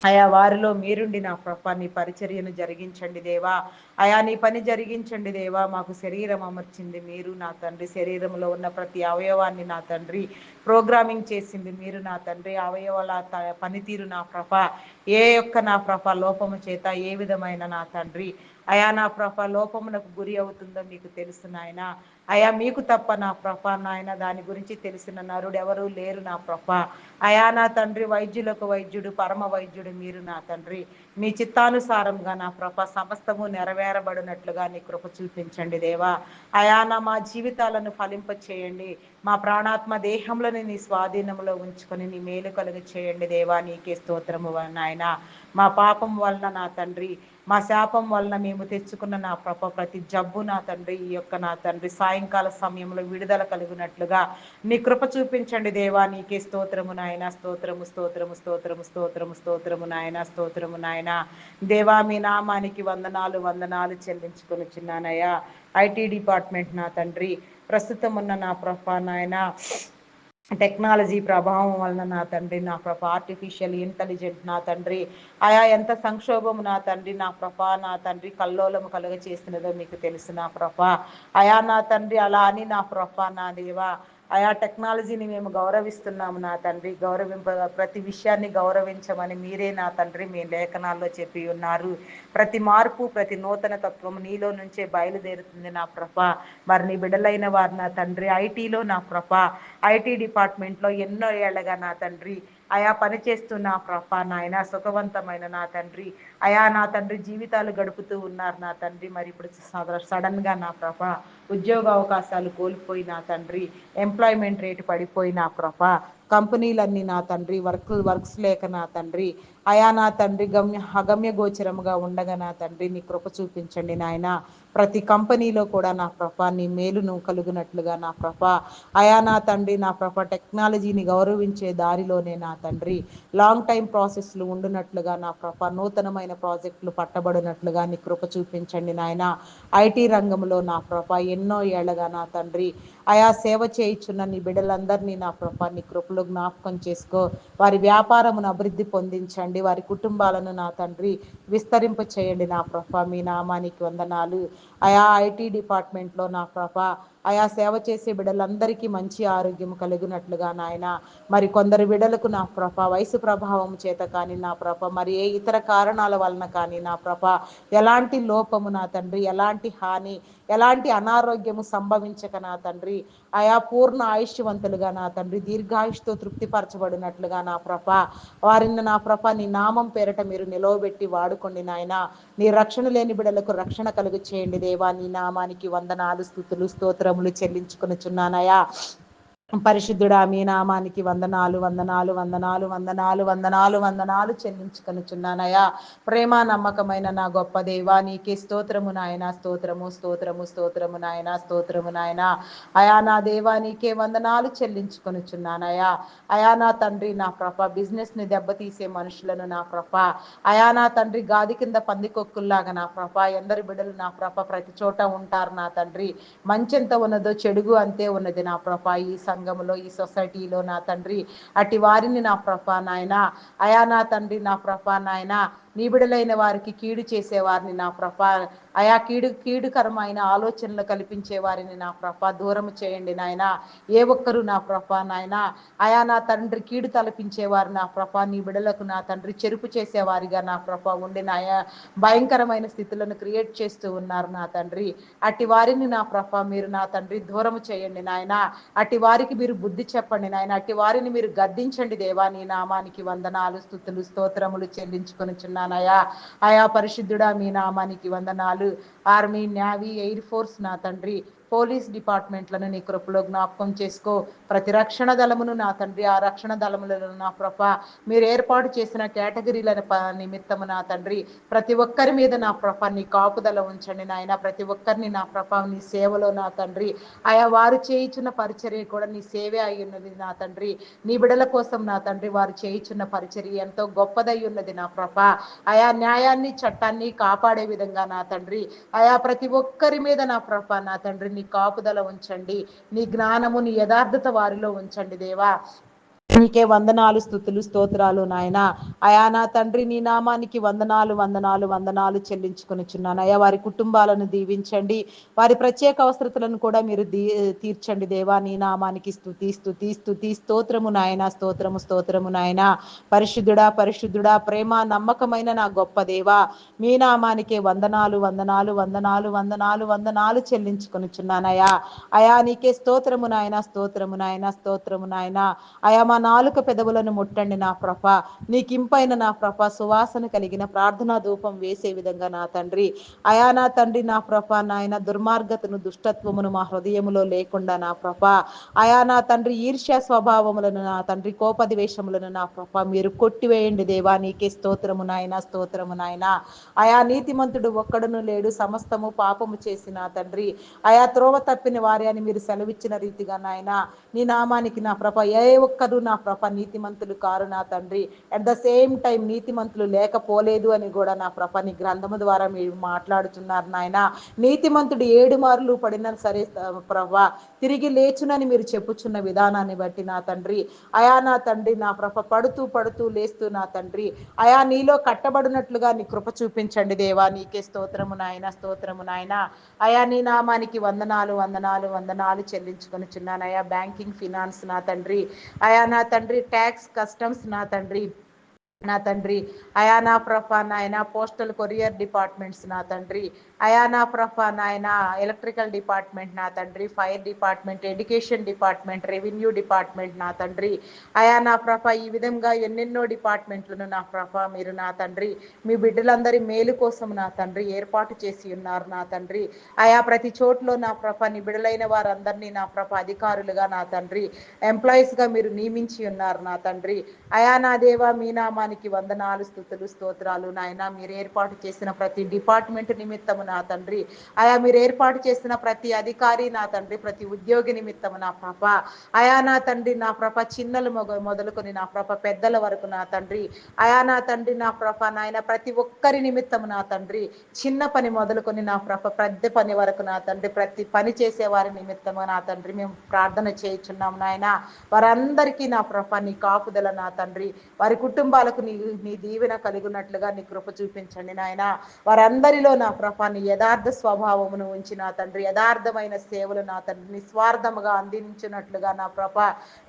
S1: అయా వారిలో మీరుండి నా ప్రభ నీ పరిచర్యను జరిగించండి దేవా. అయా నీ పని జరిగించండి దేవా. మాకు శరీరం అమర్చింది మీరు నా తండ్రి, శరీరంలో ఉన్న ప్రతి అవయవాన్ని నా తండ్రి ప్రోగ్రామింగ్ చేసింది మీరు నా తండ్రి, అవయవాల పనితీరు నా ప్రభ ఏ యొక్క నా ప్రభ లోపము చేత ఏ విధమైన నా తండ్రి అయా నా ప్రభ లోపమునకు గురి అవుతుందో మీకు తెలుసు నాయన. అయా మీకు తప్ప నా ప్రభ నాయన దాని గురించి తెలిసిన నరుడు ఎవరూ లేరు నా ప్రభ. అయా నా తండ్రి వైద్యులకు వైద్యుడు, పరమ వైద్యుడు మీరు నా తండ్రి. మీ చిత్తానుసారంగా నా ప్రభ సమస్తము నెరవేరబడినట్లుగా నీ కృప చూపించండి దేవా. అయా మా జీవితాలను ఫలింప చేయండి. మా ప్రాణాత్మ దేహంలోని నీ స్వాధీనంలో ఉంచుకొని నీ మేలు కలుగ చేయండి దేవా. నీకే స్తోత్రము నాయన. మా పాపం వలన నా తండ్రి, మా శాపం వలన మేము తెచ్చుకున్న నా ప్రభ ప్రతి జబ్బు నా తండ్రి, ఈ యొక్క నా తండ్రి సాయంకాల సమయంలో విడుదల కలిగినట్లుగా నీ కృప చూపించండి దేవా. నీకే స్తోత్రము నాయన. స్తోత్రము స్తోత్రము స్తోత్రము స్తోత్రము స్తోత్రము నాయన. స్తోత్రము నాయన. దేవా మీ నామానికి వందనాలు వందనాలు చెల్లించుకొనిచున్నానయ్యా. ఐటీ డిపార్ట్మెంట్ నా తండ్రి, ప్రస్తుతం ఉన్న నా ప్రభ నాయన టెక్నాలజీ ప్రభావం వలన నా తండ్రి, నా ప్రభ ఆర్టిఫిషియల్ ఇంటెలిజెంట్ నా తండ్రి, ఆయా ఎంత సంక్షోభము నా తండ్రి, నా ప్రభ నా తండ్రి కల్లోలము కలుగ చేసినదో మీకు తెలుసు నా ప్రభ. అయా నా తండ్రి అలా అని నా ప్రభ నా దేవా, ఆయా టెక్నాలజీని మేము గౌరవిస్తున్నాము నా తండ్రి. ప్రతి విషయాన్ని గౌరవించమని మీరే నా తండ్రి మీ లేఖనాల్లో చెప్పి ఉన్నారు. ప్రతి మార్పు ప్రతి నూతన తత్వం నీలో నుంచే బయలుదేరుతుంది నా ప్రభ. మరి నీ బిడ్డలైన వారు నా తండ్రి ఐటీలో నా ప్రభ, ఐటీ డిపార్ట్మెంట్లో ఎన్నో ఏళ్ళగా నా తండ్రి అయా పనిచేస్తూ నా ప్రభ నాయన సుఖవంతమైన నా తండ్రి, అయా నా తండ్రి జీవితాలు గడుపుతూ ఉన్నారు నా తండ్రి. మరి ఇప్పుడు సడన్గా నా ప్రభ ఉద్యోగ అవకాశాలు కోల్పోయి నా తండ్రి, ఎంప్లాయ్మెంట్ రేటు పడిపోయి నా ప్రభ, కంపెనీలన్నీ నా తండ్రి వర్క్స్ లేక నా తండ్రి, అయా నా తండ్రి అగమ్య గోచరముగా ఉండగా నా తండ్రి నీ కృప చూపించండి నాయన. ప్రతి కంపెనీలో కూడా నా ప్రభ నీ మేలును కలుగునట్లుగా నా ప్రభ, అయా నా తండ్రి నా ప్రభ టెక్నాలజీని గౌరవించే దారిలోనే నా తండ్రి లాంగ్ టైం ప్రాసెస్లు ఉండునట్లుగా నా ప్రభ, నూతనమైన ప్రాజెక్టులు పట్టబడినట్లుగా నీ కృప చూపించండి నాయన. ఐటీ రంగంలో నా ప్రభ ఎన్నో ఏళ్ళగా నా తండ్రి ఆయా సేవ చేయించున్న నీ బిడ్డలందరినీ నా ప్రభ నీ కృపలో జ్ఞాపకం చేసుకో. వారి వ్యాపారమును అభివృద్ధి పొందించండి. వారి కుటుంబాలను నా తండ్రి విస్తరింప చేయండి నా ప్రభ. మీ నామానికి వందనాలు. ఆయా ఐటీ డిపార్ట్మెంట్లో నా ప్రభ ఆయా సేవ చేసే బిడ్డలందరికీ మంచి ఆరోగ్యం కలిగినట్లుగా నాయన. మరి కొందరు బిడ్డలకు నా ప్రభ వయసు ప్రభావం చేత కానీ నా ప్రభ, మరి ఏ ఇతర కారణాల వలన కానీ నా ప్రభ ఎలాంటి లోపము నా తండ్రి, ఎలాంటి హాని, ఎలాంటి అనారోగ్యము సంభవించక నా తండ్రి ఆయా పూర్ణ ఆయుష్యవంతులుగా నా తండ్రి దీర్ఘాయుష్తో తృప్తిపరచబడినట్లుగా నా ప్రభ వారిని నా ప్రభ నీ నామం పేరట మీరు నిలవబెట్టి వాడుకోండి నాయన. నీ రక్షణ లేని బిడ్డలకు రక్షణ కలుగు చేయండి దేవా. నీ నామానికి వందనాలు స్తుతులు స్తోత్రములు చెల్లించుకొనుచున్నానయా. పరిశుద్ధుడా మీ నామానికి వందనాలు వందనాలు వందనాలు వందనాలు వందనాలు వందనాలు చెల్లించుకొనుచున్నానయా. ప్రేమ నమ్మకమైన నా గొప్ప దేవా నీకే స్తోత్రము నాయన. స్తోత్రము స్తోత్రము స్తోత్రము నాయన. స్తోత్రము నాయన. అయా నా దేవా నీకే వందనాలు చెల్లించుకొనుచున్నానయా. అయా నా తండ్రి నా ప్రభ బిజినెస్ని దెబ్బతీసే మనుషులను నా ప్రభ, అయా నా తండ్రి గాది కింద పందికొక్కుల్లాగా నా ప్రభ ఎందరి బిడ్డలు నా ప్రభ ప్రతి చోట ఉంటారు నా తండ్రి. మంచి ఎంత ఉన్నదో చెడుగు అంతే ఉన్నది నా ప్రభ ఈ సంఘములో ఈ సొసైటీలో నా తండ్రి. అటు వారిని నా ప్రభ నాయన, అయా నా తండ్రి నా ప్రభ నాయన నీ బిడలైన వారికి కీడు చేసేవారిని నా ప్రభ, అయా కీడుకరమైన ఆలోచనలు కల్పించే వారిని నా ప్రభ దూరం చేయండి నాయన. ఏ ఒక్కరు నా ప్రభ నాయన అయా నా తండ్రి కీడు తలపించేవారు నా ప్రభ నీ బిడలకు నా తండ్రి చెరుపు చేసేవారిగా నా ప్రభ ఉండి నాయా భయంకరమైన స్థితులను క్రియేట్ చేస్తూ ఉన్నారు నా తండ్రి. అట్టి వారిని నా ప్రభ మీరు నా తండ్రి దూరం చేయండి నాయన. అట్టి వారికి మీరు బుద్ధి చెప్పండి నాయన. అట్టి వారిని మీరు గద్దించండి దేవా. నీ నామానికి వందనాలు స్తుతులు స్తోత్రములు చెల్లించుకొనుచున్నానయా. ఆయా పరిశుద్ధుడా మీ నామానికి వందనాలు. ఆర్మీ, నేవీ, ఎయిర్ ఫోర్స్ నా తండ్రి, పోలీస్ డిపార్ట్మెంట్లను నీ కృపలో జ్ఞాపకం చేసుకో. ప్రతి రక్షణ దళమును నా తండ్రి ఆ రక్షణ దళములను నా ప్రభ మీరు ఏర్పాటు చేసిన కేటగిరీల నిమిత్తము నా తండ్రి ప్రతి ఒక్కరి మీద నా ప్రభ నీ కాపుదల ఉంచండి నాయన. ప్రతి ఒక్కరిని నా ప్రభ నీ సేవలో నా తండ్రి ఆయా వారు చేయించున్న పరిచర్య కూడా నీ సేవే అయి ఉన్నది నా తండ్రి. నీ బిడల కోసం నా తండ్రి వారు చేయించున్న పరిచర్య ఎంతో గొప్పదై ఉన్నది నా ప్రభ. ఆయా న్యాయాన్ని చట్టాన్ని కాపాడే విధంగా నా తండ్రి ఆయా ప్రతి ఒక్కరి మీద నా ప్రభ నా తండ్రి నీ కాపుదల ఉంచండి. నీ జ్ఞానము నీ యథార్థత వారిలో ఉంచండి దేవా. నీకే వందనాలు స్తుతులు స్తోత్రాలు నాయన. అయా నా తండ్రి నీ నామానికి వందనాలు వందనాలు వందనాలు చెల్లించుకొనుచున్నాను. అయా వారి కుటుంబాలను దీవించండి. వారి ప్రత్యేక అవసరతలను కూడా మీరు తీర్చండి దేవా. నీ నామానికి స్తుతి స్తుతి స్తుతి స్తోత్రము నాయన. స్తోత్రము స్తోత్రము నాయన. పరిశుద్ధుడా పరిశుద్ధుడా ప్రేమ నమ్మకమైన నా గొప్ప దేవా మీ నామానికే వందనాలు వందనాలు వందనాలు వందనాలు వందనాలు చెల్లించుకొనుచున్నానయా. అయా నీకే స్తోత్రము నాయన. స్తోత్రము నాయన. స్తోత్రము నాయన. అయా మా నాలుక పెదవులను ముట్టండి నా ప్రభ. నీకింపైన నా ప్రభ సువాసన కలిగిన ప్రార్థనా ధూపం వేసే విధంగా నా తండ్రి. అయా నా తండ్రి నా ప్రభ నాయన దుర్మార్గతను దుష్టత్వమును మా హృదయములో లేకుండా నా ప్రభ. అయా నా తండ్రి ఈర్ష్య స్వభావములను నా తండ్రి కోపద్వేషములను నా ప్రభ మీరు కొట్టివేయండి దేవా. నీకే స్తోత్రము నాయన, స్తోత్రము నాయన. అయా నీతిమంతుడు ఒక్కడును లేడు, సమస్తము పాపము చేసిన తండ్రి. అయా త్రోవ తప్పిన వారి అని మీరు సెలవిచ్చిన రీతిగా నాయన నీ నామానికి నా ప్రభ ఏ ఒక్కరు నా ప్రభ నీతిమంతులు కారు నా తండ్రి. అట్ ద సేమ్ టైం నీతిమంతులు లేకపోలేదు అని కూడా నా ప్రభ నీ గ్రంథము ద్వారా మీరు మాట్లాడుతున్నారు నాయన. నీతిమంతుడు 7 మార్లు పడినా సరే ప్రభ తిరిగి లేచునని మీరు చెప్పుచున్న విధానాన్ని బట్టి నా తండ్రి. అయా నా తండ్రి నా ప్రభ పడుతూ పడుతూ లేస్తూ నా తండ్రి అయా నీలో కట్టబడినట్లుగా నీ కృప చూపించండి దేవా. నీకే స్తోత్రము నాయన, స్తోత్రము నాయన. అయా నీ నామానికి వందనాలు వందనాలు వందనాలు చెల్లించుకొనిచున్నానయా. బ్యాంకింగ్ ఫినాన్స్ నా తండ్రి, అయా నా తండ్రి ట్యాక్స్ కస్టమ్స్ నా తండ్రి, నా తండ్రి అయా నా ప్రభ నాయన పోస్టల్ కొరియర్ డిపార్ట్మెంట్స్ నా తండ్రి, అయా నా ప్రభ నాయన ఎలక్ట్రికల్ డిపార్ట్మెంట్ నా తండ్రి, fire department, education department, revenue department నా తండ్రి. అయా నా ప్రభ ఈ విధంగా ఎన్నెన్నో డిపార్ట్మెంట్లను నా ప్రభ మీరు నా తండ్రి మీ బిడ్డలందరి మేలు కోసం నా తండ్రి ఏర్పాటు చేసి ఉన్నారు నా తండ్రి. అయా ప్రతి చోట్లో నా ప్రభ నీ బిడ్డలైన వారందరినీ నా ప్రభ అధికారులుగా నా తండ్రి ఎంప్లాయీస్గా మీరు నియమించి ఉన్నారు నా తండ్రి. అయా నా దేవా మీ నామానికి వందనాలు స్తుతులు స్తోత్రాలు నాయన. మీరు ఏర్పాటు చేసిన ప్రతి డిపార్ట్మెంట్ నిమిత్తము నా తండ్రి, అయా మీరు ఏర్పాటు చేసిన ప్రతి అధికారి నా తండ్రి, ప్రతి ఉద్యోగి నిమిత్తము నా ప్రభ అయా నా తండ్రి నా ప్రభ చిన్నలు మొదలుకొని నా ప్రభ పెద్దల వరకు నా తండ్రి, అయా నా తండ్రి నా ప్రభ నాయన ప్రతి ఒక్కరి నిమిత్తము నా తండ్రి చిన్న పని మొదలుకొని నా ప్రభ పెద్ద పని వరకు నా తండ్రి ప్రతి పని చేసే వారి నిమిత్తము నా తండ్రి మేము ప్రార్థన చేయుచున్నాం నాయన. వారందరికీ నా ప్రభ నీ కాపుదల నా తండ్రి, వారి కుటుంబాలకు నీ దీవెన కలుగునట్లుగా నీ కృప చూపించండి నాయన. వారందరిలో నా ప్రభ నీ యథార్థ స్వభావమును ఉంచి నా తండ్రి యథార్థమైన సేవలు నా తండ్రి నిస్వార్థముగా అందించినట్లుగా నా ప్రభ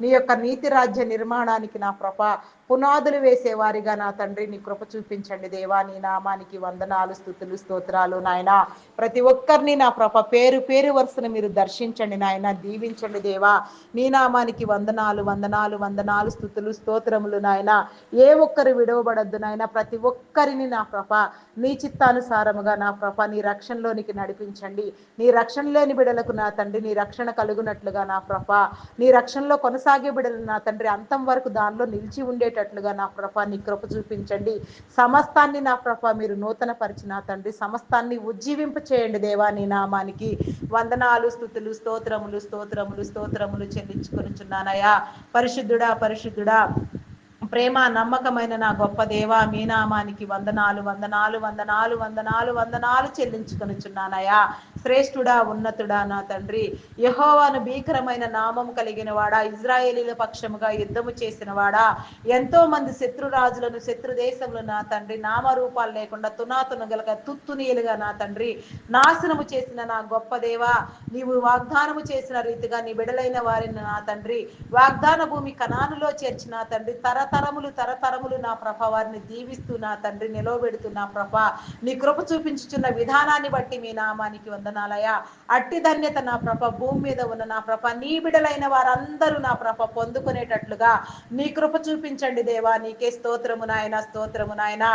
S1: నీ యొక్క నీతి రాజ్య నిర్మాణానికి నా ప్రభ పునాదులు వేసేవారిగా నా తండ్రి నీ కృప చూపించండి దేవా. నీ నామానికి వందనాలు స్తుతులు స్తోత్రాలు నాయన. ప్రతి ఒక్కరిని నా ప్రభ పేరు పేరు వరుసను మీరు దర్శించండి నాయన, దీవించండి దేవా. నీ నామానికి వందనాలు వందనాలు వందనాలు స్తుతులు స్తోత్రములు నాయన. ఏ ఒక్కరు విడవబడద్దు నాయన, ప్రతి ఒక్కరిని నా ప్రభ నీ చిత్తానుసారముగా నా ప్రభ నీ రక్షణలోనికి నడిపించండి. నీ రక్షణ లేని బిడలకు నా తండ్రి నీ రక్షణ కలుగునట్లుగా నా ప్రభ నీ రక్షణలో కొనసాగే బిడలు నా తండ్రి అంతం వరకు దానిలో నిలిచి ఉండేటట్లుగా నా ప్రభ నీ కృప చూపించండి. సమస్తాన్ని నా ప్రభ మీరు నూతన పరిచిన తండ్రి సమస్తాన్ని ఉజ్జీవింప చేయండి దేవా. నీ నామానికి వందనాలు స్తుతులు స్తోత్రములు స్తోత్రములు స్తోత్రములు చెల్లించుకొనిచున్నానయ్యా. పరిశుద్ధుడా పరిశుద్ధుడా ప్రేమ నమ్మకమైన నా గొప్ప దేవా మీ నామానికి వందనాలు వందనాలు వందనాలు వందనాలు వందనాలు చెల్లించుకొనిచున్నానయ్యా. శ్రేష్ఠుడా ఉన్నతుడా నా తండ్రి యెహోవాను భీకరమైన నామం కలిగిన వాడా, ఇజ్రాయేలీల పక్షముగా యుద్ధము చేసిన వాడా, ఎంతో మంది శత్రురాజులను శత్రు దేశంలో నా తండ్రి నామరూపాలు లేకుండా తునాతునగలుగా తుత్తునీయులుగా నా తండ్రి నాశనము చేసిన నా గొప్ప దేవా, నీవు వాగ్దానము చేసిన రీతిగా నీ బిడలైన వారిని నా తండ్రి వాగ్దాన భూమి కనానులో చేర్చిన తండ్రి తరతరములు తరతరములు నా ప్రభ వారిని దీవిస్తూ నా తండ్రి నిలవబెడుతూ నా ప్రభ నీ కృప చూపించుచున్న విధానాన్ని బట్టి మీ నామానికి వందనాలయ్యా. అట్టి ధన్యత నా ప్రభ భూమి మీద ఉన్న నా ప్రభ నీ బిడలైన వారందరూ నా ప్రభ పొందుకునేటట్లుగా నీ కృప చూపించండి దేవా. నీకే స్తోత్రము నాయన, స్తోత్రము నాయన.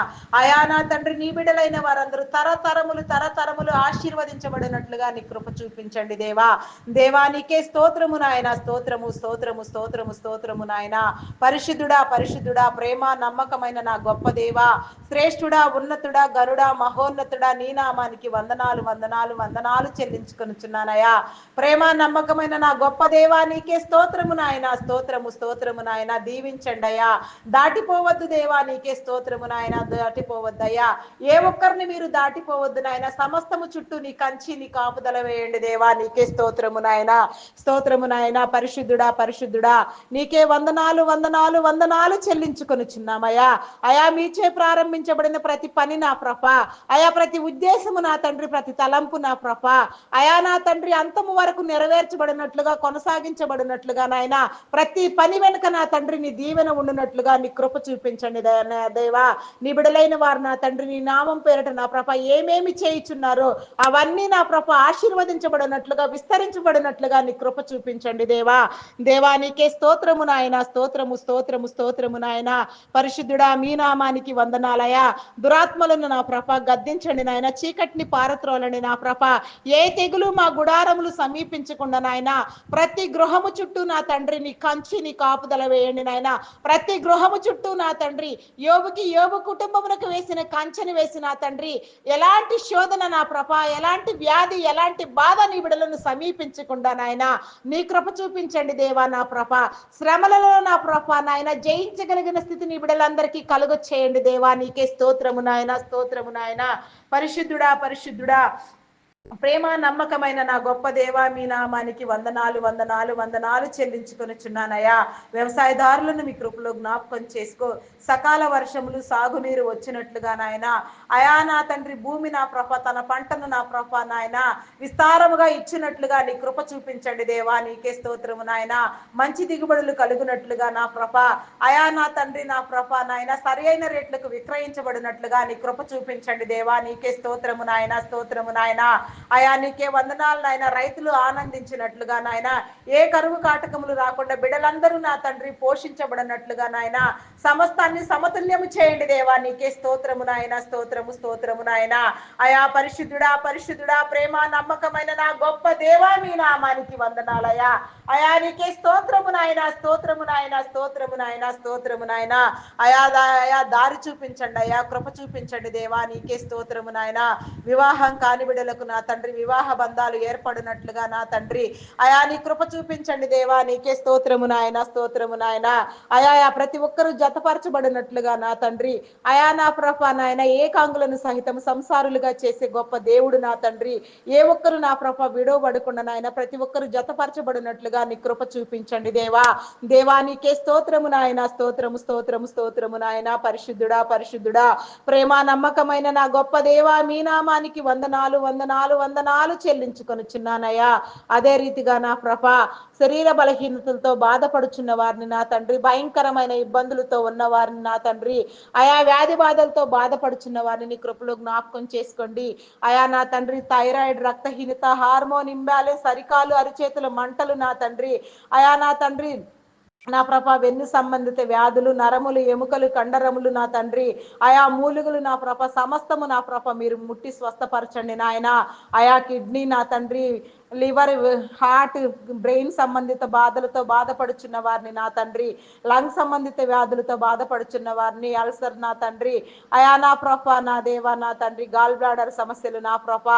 S1: అయా నా తండ్రి నీ బిడలైన వారందరూ తరతరములు తరతరములు ఆశీర్వదించబడినట్లుగా నీ కృప చూపించండి దేవా. దేవా నీకే స్తోత్రము నాయన, స్తోత్రము స్తోత్రము స్తోత్రము స్తోత్రము నాయన. పరిశుద్ధుడా పరిశుద్ధుడా ప్రేమ నమ్మకమైన నా గొప్ప దేవా, శ్రేష్ఠుడా ఉన్నతుడా గరుడా మహోన్నతుడా నీ నామానికి వందనాలు వందనాలు వందనాలు చెల్లించుకొనిచున్నానయ్యా. ప్రేమ నమ్మకమైన నా గొప్ప దేవా నీకే స్తోత్రము నాయన, స్తోత్రము స్తోత్రము నాయన. దీవించండి అయ్యా. దాటిపోవద్దు దేవా నీకే స్తోత్రము నాయన, దాటిపోవద్దయ్యా. ఏ ఒక్కరిని మీరు దాటిపోవద్దు నాయన. సమస్తము చుట్టూ నీ కంచి నీ కాపుదల వేయండి దేవా. నీకే స్తోత్రము నాయన, స్తోత్రము నాయన. పరిశుద్ధుడా పరిశుద్ధుడా నీకే వందనాలు వందనాలు వందనాలు చెల్లించుకొనుచున్నామయ్యా. అయా మీచే ప్రారంభించబడిన ప్రతి పని నా ప్రభా, అయా ప్రతి ఉద్దేశము నా తండ్రి, ప్రతి తలంపు నా ప్రభా, అయా నా తండ్రి అంతము వరకు నెరవేర్చబడినట్లుగా, కొనసాగించబడినట్లుగా నాయన ప్రతి పని వెనుక నా తండ్రి నీ దీవెన ఉండునట్లుగా నీ కృప చూపించండి దేవా. నీ బిడలైన వారు నా తండ్రి నీ నామం పేరట నా ప్రభ ఏమేమి చేయుచున్నారో అవన్నీ నా ప్రభ ఆశీర్వదించబడినట్లుగా, విస్తరించబడినట్లుగా నీ కృప చూపించండి దేవా. దేవా నీకే స్తోత్రము నాయన, స్తోత్రము స్తోత్రము స్తోత్రము నాయన. పరిశుద్ధుడా మీ నామానికి వందనాలయా. దురాత్మలను నా ప్రభ గద్దించండి నాయన, చీకటిని పారత్రోలని నా ప్రభ, ఏ తెగులు మా గుడారములు సమీపించకుండా నాయన ప్రతి గృహము చుట్టూ నా తండ్రి నీ కంచి నీ కాపుదల వేయండి నాయన. ప్రతి గృహము చుట్టూ నా తండ్రి యోబు కుటుంబమునకు వేసిన కంచెని వేసి నా తండ్రి ఎలాంటి శోధన నా ప్రభ, ఎలాంటి వ్యాధి, ఎలాంటి బాధ నీ బిడలను సమీపించకుండా నాయన నీ కృప చూపించండి దేవా. నా ప్రభ శ్రమలలో నా ప్రభ నాయన జయించగలిగిన స్థితి నీ బిడలందరికీ కలుగొచ్చేయండి దేవా. నీకే స్తోత్రము నాయన, స్తోత్రము నాయన. పరిశుద్ధుడా పరిశుద్ధుడా ప్రేమ నమ్మకమైన నా గొప్ప దేవా మీ నామానికి వందనాలు వందనాలు వందనాలు చెల్లించుకొనిచున్నానయ్యా. వ్యవసాయదారులను మీ కృపలో జ్ఞాపకం చేసుకో. సకాల వర్షములు సాగునీరు వచ్చినట్లుగా నాయన అయా నా తండ్రి భూమి నా ప్రభ తన పంటను నా ప్రభ నాయన విస్తారముగా ఇచ్చినట్లుగా నీ కృప చూపించండి దేవా. నీకే స్తోత్రము నాయన. మంచి దిగుబడులు కలుగునట్లుగా నా ప్రభ అయా నా తండ్రి నా ప్రభ నాయన సరి అయిన రేట్లకు విక్రయించబడినట్లుగా నీ కృప చూపించండి దేవా. నీకే స్తోత్రము నాయన, స్తోత్రము నాయన. అయా నీకే వందనాలు నాయన. రైతులు ఆనందించినట్లుగా నాయన ఏ కరువు కాటకములు రాకుండా బిడలందరూ నా తండ్రి పోషించబడినట్లుగా నాయన సమస్తాన్ని సమతుల్యము చేయండి దేవా. నీకే స్తోత్రము నాయన, స్తోత్రము స్తోత్రము నాయన. అయా పరిశుద్ధుడా పరిశుద్ధుడా ప్రేమ నమ్మకమైన నా గొప్ప దేవా మీ నామానికి వందనాలయా. అయా నీకే స్తోత్రము నాయన, స్తోత్రము నాయన, స్తోత్రము నాయన, స్తోత్రము నాయన. అయా దారి చూపించండి అయా, కృప చూపించండి దేవా. నీకే స్తోత్రము నాయన. వివాహం కాని బిడలకు నా తండ్రి వివాహ బంధాలు ఏర్పడినట్లుగా నా తండ్రి అయా నీ కృప చూపించండి దేవా. నీకే స్తోత్రము నాయన, స్తోత్రము నాయన. అయా ప్రతి ఒక్కరూ జతపరచబడినట్లుగా నా తండ్రి అయా నా ప్రభ నాయన ఏకాంగులను సహితం సంసారులుగా చేసే గొప్ప దేవుడు నా తండ్రి. ఏ ఒక్కరు నా ప్రభ విడవబడకుండా నాయన ప్రతి ఒక్కరు జతపరచబడినట్లుగా నీ కృప చూపించండి దేవా. దేవా నీకే స్తోత్రము నాయన, స్తోత్రము స్తోత్రము స్తోత్రము నాయన. పరిశుద్ధుడా పరిశుద్ధుడా ప్రేమ నమ్మకమైన నా గొప్ప దేవా మీ నామానికి వందనాలు వందనాలు వందనాలు చెల్లించుకొనుచున్నానయ్యా. అదే రీతిగా నా ప్రభ శరీర బలహీనతలతో బాధపడుచున్న వారిని నా తండ్రి, భయంకరమైన ఇబ్బందులతో ఉన్న వారిని నా తండ్రి, ఆయా వ్యాధి బాధలతో బాధపడుచున్న వారిని కృపలో జ్ఞాపకం చేసుకోండి. అయా నా తండ్రి థైరాయిడ్, రక్తహీనత, హార్మోన్ ఇంబ్యాలెన్స్, అరికాలు అరిచేతుల మంటలు నా తండ్రి అయా నా తండ్రి నా ప్రభ వెన్ను సంబంధిత వ్యాధులు, నరములు, ఎముకలు, కండరములు నా తండ్రి ఆయా మూలుగులు నా ప్రభ సమస్తము నా ప్రభ మీరు ముట్టి స్వస్థపరచండి నాయన. ఆయా కిడ్నీ నా తండ్రి, లివర్, హార్ట్, బ్రెయిన్ సంబంధిత బాధలతో బాధపడుచున్న వారిని నా తండ్రి, లంగ్ సంబంధిత వ్యాధులతో బాధపడుచున్న వారిని, అల్సర్ నా తండ్రి అయా నా ప్రభ నా దేవా నా తండ్రి, గాల్ బ్లాడర్ సమస్యలు నా ప్రభ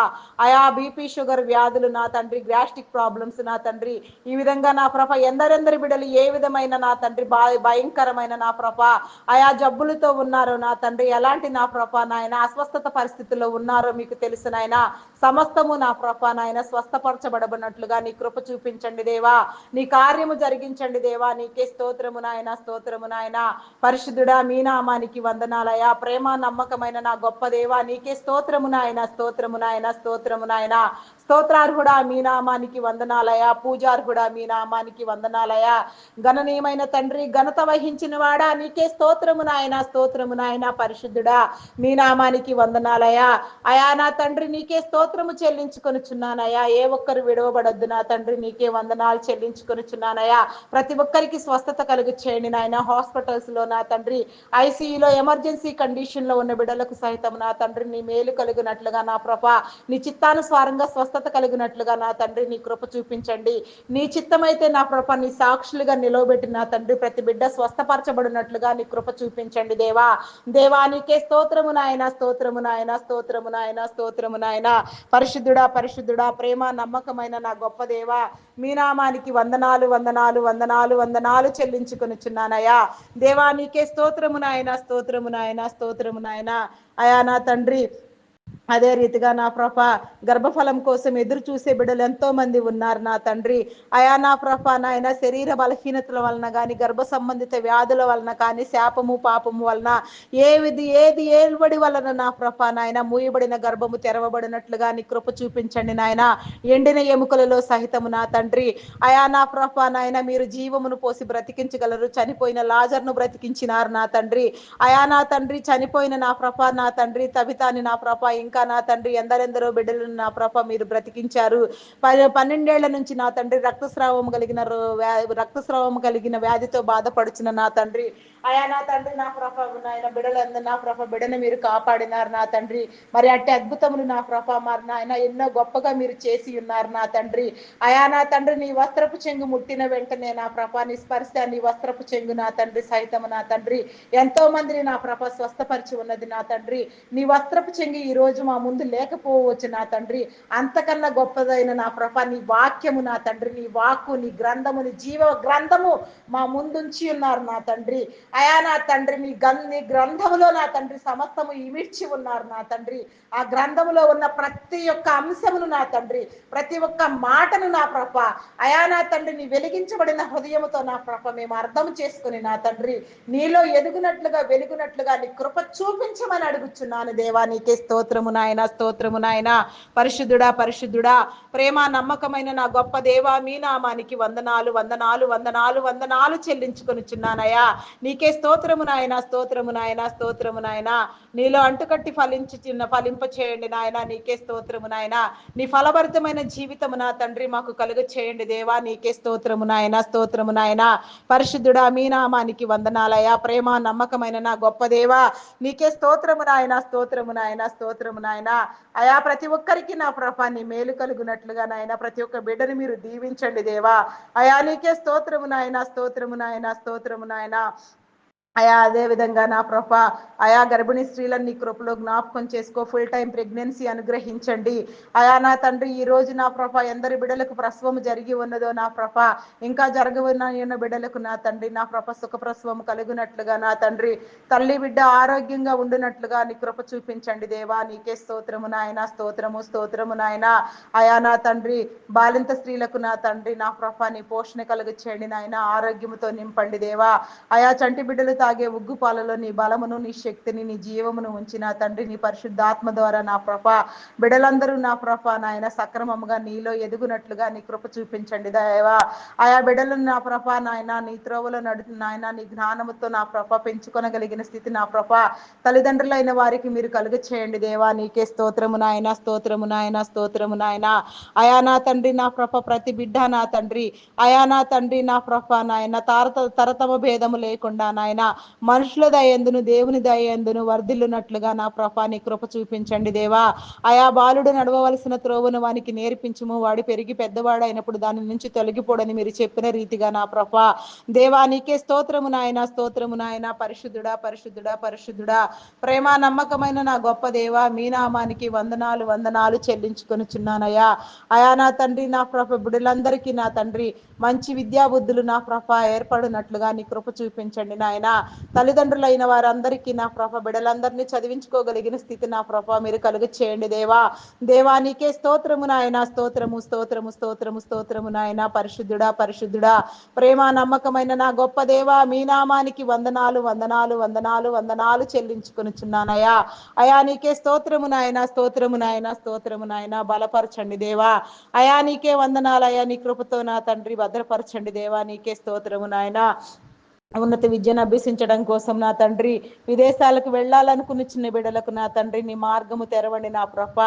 S1: అయా బీపీ షుగర్ వ్యాధులు నా తండ్రి, గ్యాస్ట్రిక్ ప్రాబ్లమ్స్ నా తండ్రి, ఈ విధంగా నా ప్రభ ఎందరెందరి బిడలు ఏ విధమైన నా తండ్రి భయంకరమైన నా ప్రభ ఆయా జబ్బులతో ఉన్నారో నా తండ్రి, ఎలాంటి నా ప్రభ నాయన అస్వస్థత పరిస్థితుల్లో ఉన్నారో మీకు తెలుసు నాయన. సమస్తము నా ప్రభ నాయన స్వస్థపరచబడబడినట్లుగా నీ కృప చూపించండి దేవా. నీ కార్యము జరిగించండి దేవా. నీకే స్తోత్రము నాయన, స్తోత్రము నాయన. పరిశుద్ధుడా మీ నామానికి వందనాలయా. ప్రేమ నమ్మకమైన నా గొప్ప దేవా నీకే స్తోత్రము నాయన, స్తోత్రము నాయన, స్తోత్రము నాయన. స్తోత్రార్హుడా మీ నామానికి వందనాలయా. పూజార్హుడా మీ నామానికి వందనాలయా. గణనీయమైన తండ్రి, ఘనత వహించిన వాడా నీకే స్తోత్రము నాయన, స్తోత్రము నాయన. పరిశుద్ధుడా మీ నామానికి వందనాలయా. అయా నా తండ్రి నీకే స్తోత్రము చెల్లించుకొనుచున్నానయా. ఏ ఒక్కరు విడవబడొద్దు నా తండ్రి, నీకే వందనాలు చెల్లించుకొనుచున్నానయా. ప్రతి ఒక్కరికి స్వస్థత కలుగు చేయండి నాయన. హాస్పిటల్స్ లో నా తండ్రి, ఐసీయూలో ఎమర్జెన్సీ కండిషన్ లో ఉన్న బిడ్డలకు సైతం నా తండ్రి నీ మేలు కలుగునట్లుగా నా ప్రభ నీ చిత్తానుసారంగా స్వస్థత కలిగినట్లుగా నా తండ్రి నీ కృప చూపించండి. నీ చిత్తమైతే నా ప్రభ నీ సాక్షులుగా నిలవబెట్టి నా తండ్రి ప్రతి బిడ్డ స్వస్థపరచబడినట్లుగా నీ కృప చూపించండి దేవా. దేవా నీకే స్తోత్రము నాయన, స్తోత్రము నాయన, స్తోత్రము నాయన, స్తోత్రము నాయన. పరిశుద్ధుడా పరిశుద్ధుడా ప్రేమ నమ్మకమైన నా గొప్ప దేవా మీ నామానికి వందనాలు వందనాలు వందనాలు వందనాలు చెల్లించుకొనుచున్నానయ్యా. దేవా నీకే స్తోత్రము నాయన, స్తోత్రము నాయన, స్తోత్రము నాయన. అయా నా తండ్రి
S2: అదే రీతిగా నా ప్రభ గర్భఫలం కోసం ఎదురు చూసే బిడ్డలు ఎంతో మంది ఉన్నారు నా తండ్రి. అయా నా ప్రభ నాయన శరీర బలహీనతల వలన కానీ, గర్భ సంబంధిత వ్యాధుల వలన కానీ, శాపము పాపము వలన ఏది ఏలుబడి వలన నా ప్రభ నాయన మూయబడిన గర్భము తెరవబడినట్లుగా నీ కృప చూపించండి నాయన. ఎండిన ఎముకలలో సహితము నా తండ్రి అయా నా ప్రభ నాయన మీరు జీవమును పోసి బ్రతికించగలరు. చనిపోయిన లాజర్ను బ్రతికించినారు నా తండ్రి. అయా నా తండ్రి చనిపోయిన నా ప్రభ నా తండ్రి తబితాని నా ప్రభ ఇంకా నా తండ్రి ఎందరెందరో బిడ్డలను నా ప్రభ మీరు బ్రతికించారు. 12 నుంచి నా తండ్రి రక్తస్రావం కలిగిన వ్యాధితో బాధపడుచున్న నా తండ్రి అయా నా తండ్రి నా ప్రభ నాయన బిడ్డలందరూ నా ప్రభ బిడ్డను మీరు కాపాడినారు నా తండ్రి. మరి అట్టి అద్భుతములు నా ప్రభ మరి నాయన ఎన్నో గొప్పగా మీరు చేసి ఉన్నారు నా తండ్రి. అయా నా తండ్రి నీ వస్త్రపు చెంగు ముట్టిన వెంటనే నా ప్రభ నీ స్పర్శ నీ వస్త్రపు చెంగు నా తండ్రి సైతము నా తండ్రి ఎంతో మందిని నా ప్రభ స్వస్థపరిచి ఉన్నది నా తండ్రి. నీ వస్త్రపు చెంగి ఈ రోజు మా ముందు లేకపోవచ్చు నా తండ్రి. అంతకన్నా గొప్పదైన నా ప్రభ నీ వాక్యము నా తండ్రి, నీ వాక్కు నీ గ్రంథము నీ జీవ గ్రంథము మా ముందుంచి ఉన్నారు నా తండ్రి. అయా నా తండ్రి నీ గ్రంథములో నా తండ్రి సమస్తము ఇమిడ్చి ఉన్నారు నా తండ్రి. ఆ గ్రంథములో ఉన్న ప్రతి ఒక్క అంశమును నా తండ్రి, ప్రతి ఒక్క మాటను నా ప్రభ అయా నా తండ్రి నీ వెలిగించబడిన హృదయముతో నా ప్రభ మేము అర్థం చేసుకుని నా తండ్రి నీలో ఎదుగునట్లుగా వెలుగునట్లుగా నీ కృప చూపించమని అడుగుచున్నాను దేవా. నీకే స్తోత్రము నాయన, స్తోత్రము నాయన. పరిశుద్ధుడా పరిశుద్ధుడా ప్రేమ నమ్మకమైన నా గొప్ప దేవా మీ నామానికి వందనాలు వందనాలు వందనాలు వందనాలు చెల్లించుకొనిచున్నానయ్యా. నీకే స్తోత్రము నాయన, స్తోత్రము నాయన, స్తోత్రము నాయన. నీలో అంటుకట్టి ఫలింప చేయండి నాయన. నీకే స్తోత్రము నాయన. నీ ఫలభరితమైన జీవితము నా తండ్రి మాకు కలుగ చేయండి దేవా. నీకే స్తోత్రము నాయన, స్తోత్రము నాయన. పరిశుద్ధుడా మీ నామానికి వందనాలయ్యా. ప్రేమ నమ్మకమైన నా గొప్ప దేవా నీకే స్తోత్రము నాయన, స్తోత్రము నాయన, స్తోత్రము నాయన. అయా ప్రతి ఒక్కరికి నా ప్రభ నీ మేలు కలుగునట్లుగా నాయన ప్రతి ఒక్క బిడ్డని మీరు దీవించండి దేవా. అయా నీకే స్తోత్రము నాయన, స్తోత్రము నాయన, స్తోత్రము నాయన. అయా అదే విధంగా నా ప్రభ అయా గర్భిణీ స్త్రీలను నీ కృపలో జ్ఞాపకం చేసుకో. ఫుల్ టైం ప్రెగ్నెన్సీ అనుగ్రహించండి అయా నా తండ్రి. ఈ రోజు నా ప్రభ ఎందరి బిడ్డలకు ప్రసవం జరిగి ఉన్నదో నా ప్రభ ఇంకా జరగనున్న బిడ్డలకు నా తండ్రి నా ప్రభ సుఖ ప్రసవం కలుగునట్లుగా నా తండ్రి తల్లి బిడ్డ ఆరోగ్యంగా ఉండునట్లుగా నీ కృప చూపించండి దేవా. నీకే స్తోత్రము నాయన, స్తోత్రము స్తోత్రము నాయన. అయా నా తండ్రి బాలింత స్త్రీలకు నా తండ్రి నా ప్రభ నీ పోషణ కలుగ చేయండి నాయన. ఆరోగ్యముతో నింపండి దేవా. అయా చంటి బిడ్డలు తాగే ఉగ్గు పాలలో నీ బలమును నీ శక్తిని నీ జీవమును ఉంచి నా తండ్రి నీ పరిశుద్ధాత్మ ద్వారా నా ప్రభ బిడ్డలందరూ నా ప్రభ నాయన సక్రమముగా నీలో ఎదుగునట్లుగా నీ కృప చూపించండి దేవా. ఆయా బిడ్డలను నా ప్రభ నాయన నీ త్రోవలో నాయన నీ జ్ఞానముతో నా ప్రభ పెంచుకొనగలిగిన స్థితి నా ప్రభ తల్లిదండ్రులైన వారికి మీరు కలుగ చేయండి దేవా. నీకే స్తోత్రము నాయన, స్తోత్రము నాయన, స్తోత్రము నాయన. అయా నా తండ్రి నా ప్రభ ప్రతి బిడ్డ నా తండ్రి అయా నా తండ్రి నా ప్రభ నాయన తరతమ భేదము లేకుండా నాయన మనుషుల దయందును దేవుని దయందును వర్ధిల్లునట్లుగా నా ప్రభ నీ కృప చూపించండి దేవా. ఆయా బాలుడు నడవవలసిన త్రోవను వానికి నేర్పించుము. వాడు పెరిగి పెద్దవాడైనప్పుడు దాని నుంచి తొలగిపోడని మీరు చెప్పిన రీతిగా నా ప్రభ దేవా నీకే స్తోత్రము నాయన, స్తోత్రము నాయన. పరిశుద్ధుడా పరిశుద్ధుడా పరిశుద్ధుడా ప్రేమ నమ్మకమైన నా గొప్ప దేవా మీ నామానికి వందనాలు వందనాలు చెల్లించుకొనిచున్నానయ్యా. అయా నా తండ్రి నా ప్రభ బిడ్డలందరికీ నా తండ్రి మంచి విద్యా బుద్ధులు నా ప్రభ ఏర్పడినట్లుగా నీ కృప చూపించండి నాయన. తల్లిదండ్రులైన వారందరికీ నా ప్రభ బిడ్డలందరినీ చదివించుకోగలిగిన స్థితి నా ప్రభ మీరు కలుగ చేయండి దేవా. దేవా నీకే స్తోత్రము నాయన, స్తోత్రము స్తోత్రము స్తోత్రము స్తోత్రము నాయన. పరిశుద్ధుడా పరిశుద్ధుడా ప్రేమ నమ్మకమైన నా గొప్ప దేవా మీ నామానికి వందనాలు వందనాలు వందనాలు వందనాలు చెల్లించుకొనిచున్నానయ్యా. అయా నీకే స్తోత్రము నాయన, స్తోత్రము నాయన, స్తోత్రము నాయన. బలపరచండి దేవా. అయా నీకే వందనాలు. అయా నీ కృపతో నా తండ్రి భద్రపరచండి దేవా. నీకే స్తోత్రము నాయన. ఉన్నత విద్యను అభ్యసించడం కోసం నా తండ్రి విదేశాలకు వెళ్ళాలనుకుని చిన్న బిడ్డలకు నా తండ్రి నీ మార్గము తెరవండి నా ప్రభ.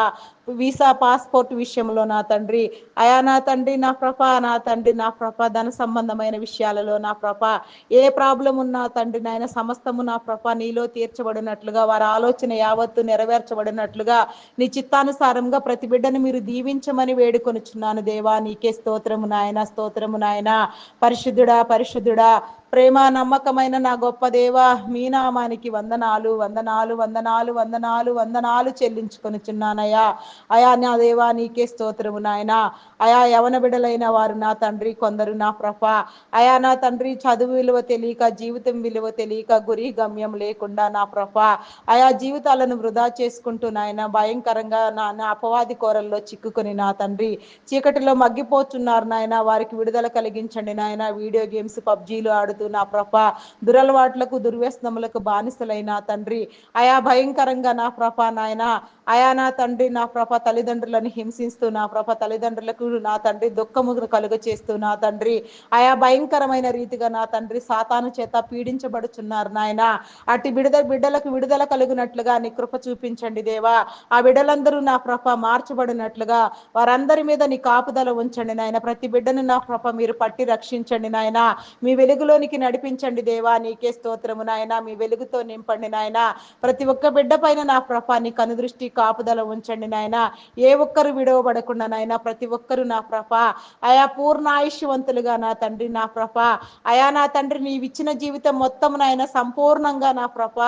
S2: వీసా పాస్పోర్ట్ విషయంలో నా తండ్రి అయా నా తండ్రి నా ప్రభ నా తండ్రి నా ప్రభ ధన సంబంధమైన విషయాలలో నా ప్రభ ఏ ప్రాబ్లం ఉన్నా తండ్రి నాయన సమస్తము నా ప్రభ నీలో తీర్చబడినట్లుగా వారి ఆలోచన యావత్తు నెరవేర్చబడినట్లుగా నీ చిత్తానుసారంగా ప్రతి బిడ్డను మీరు దీవించమని వేడుకొనుచున్నాను దేవా. నీకే స్తోత్రము నాయన, స్తోత్రము నాయన. పరిశుద్ధుడా పరిశుద్ధుడా ప్రేమ నమ్మకమైన నా గొప్ప దేవ, మీ నామానికి వందనాలు వందనాలు వందనాలు వందనాలు వందనాలు చెల్లించుకొనిచున్నానయ్యా. అయా నా దేవా నీకే స్తోత్రము నాయన. అయా యవన బిడలైన వారు నా తండ్రి కొందరు నా ప్రభ, అయా నా తండ్రి చదువు విలువ తెలియక, జీవితం విలువ తెలియక, గురి గమ్యం లేకుండా నా ప్రభ అయా జీవితాలను వృధా చేసుకుంటూ నాయన భయంకరంగా నా అపవాది కోరల్లో చిక్కుకొని నా తండ్రి చీకటిలో మగ్గిపోతున్నారు నాయన. వారికి విడుదల కలిగించండి నాయన. వీడియో గేమ్స్ పబ్జీలు ఆడుతూ నా ప్రభ దురలవాట్లకు దుర్వ్యసనములకు బానిసలైన తండ్రి అయా భయంకరంగా నా ప్రభ నాయన, అయా నా తండ్రి నా ప్రభ తల్లిదండ్రులను హింసిస్తూ నా ప్రభ తల్లిదండ్రులకు నా తండ్రి దుఃఖమును కలుగ చేస్తూ నా తండ్రి అయా భయంకరమైన రీతిగా నా తండ్రి సాతాను చేత పీడించబడుచున్నారు నాయన. అటు బిడ్డలకు విడుదల కలుగునట్లుగా నీ కృప చూపించండి దేవా. ఆ బిడ్డలందరూ నా ప్రభ మార్చబడినట్లుగా వారందరి మీద నీ కాపుదల ఉంచండి నాయన. ప్రతి బిడ్డను నా ప్రభ మీరు పట్టి రక్షించండి నాయన. మీ వెలుగులోనికి నడిపించండి దేవా. నీకే స్తోత్రము నాయన. మీ వెలుగుతో నింపండి నాయన. ప్రతి ఒక్క బిడ్డ పైన నా ప్రభ నీ కనుదృష్టి కాపుదల ఉంచండి నాయన. ఏ ఒక్కరు విడవబడకుండా నాయన ప్రతి ఒక్కరు నా ప్రభ అయా పూర్ణ ఆయుష్యవంతులుగా నా తండ్రి నా ప్రభ అయా నా తండ్రి నీవిచ్చిన జీవితం మొత్తం నాయన సంపూర్ణంగా నా ప్రభ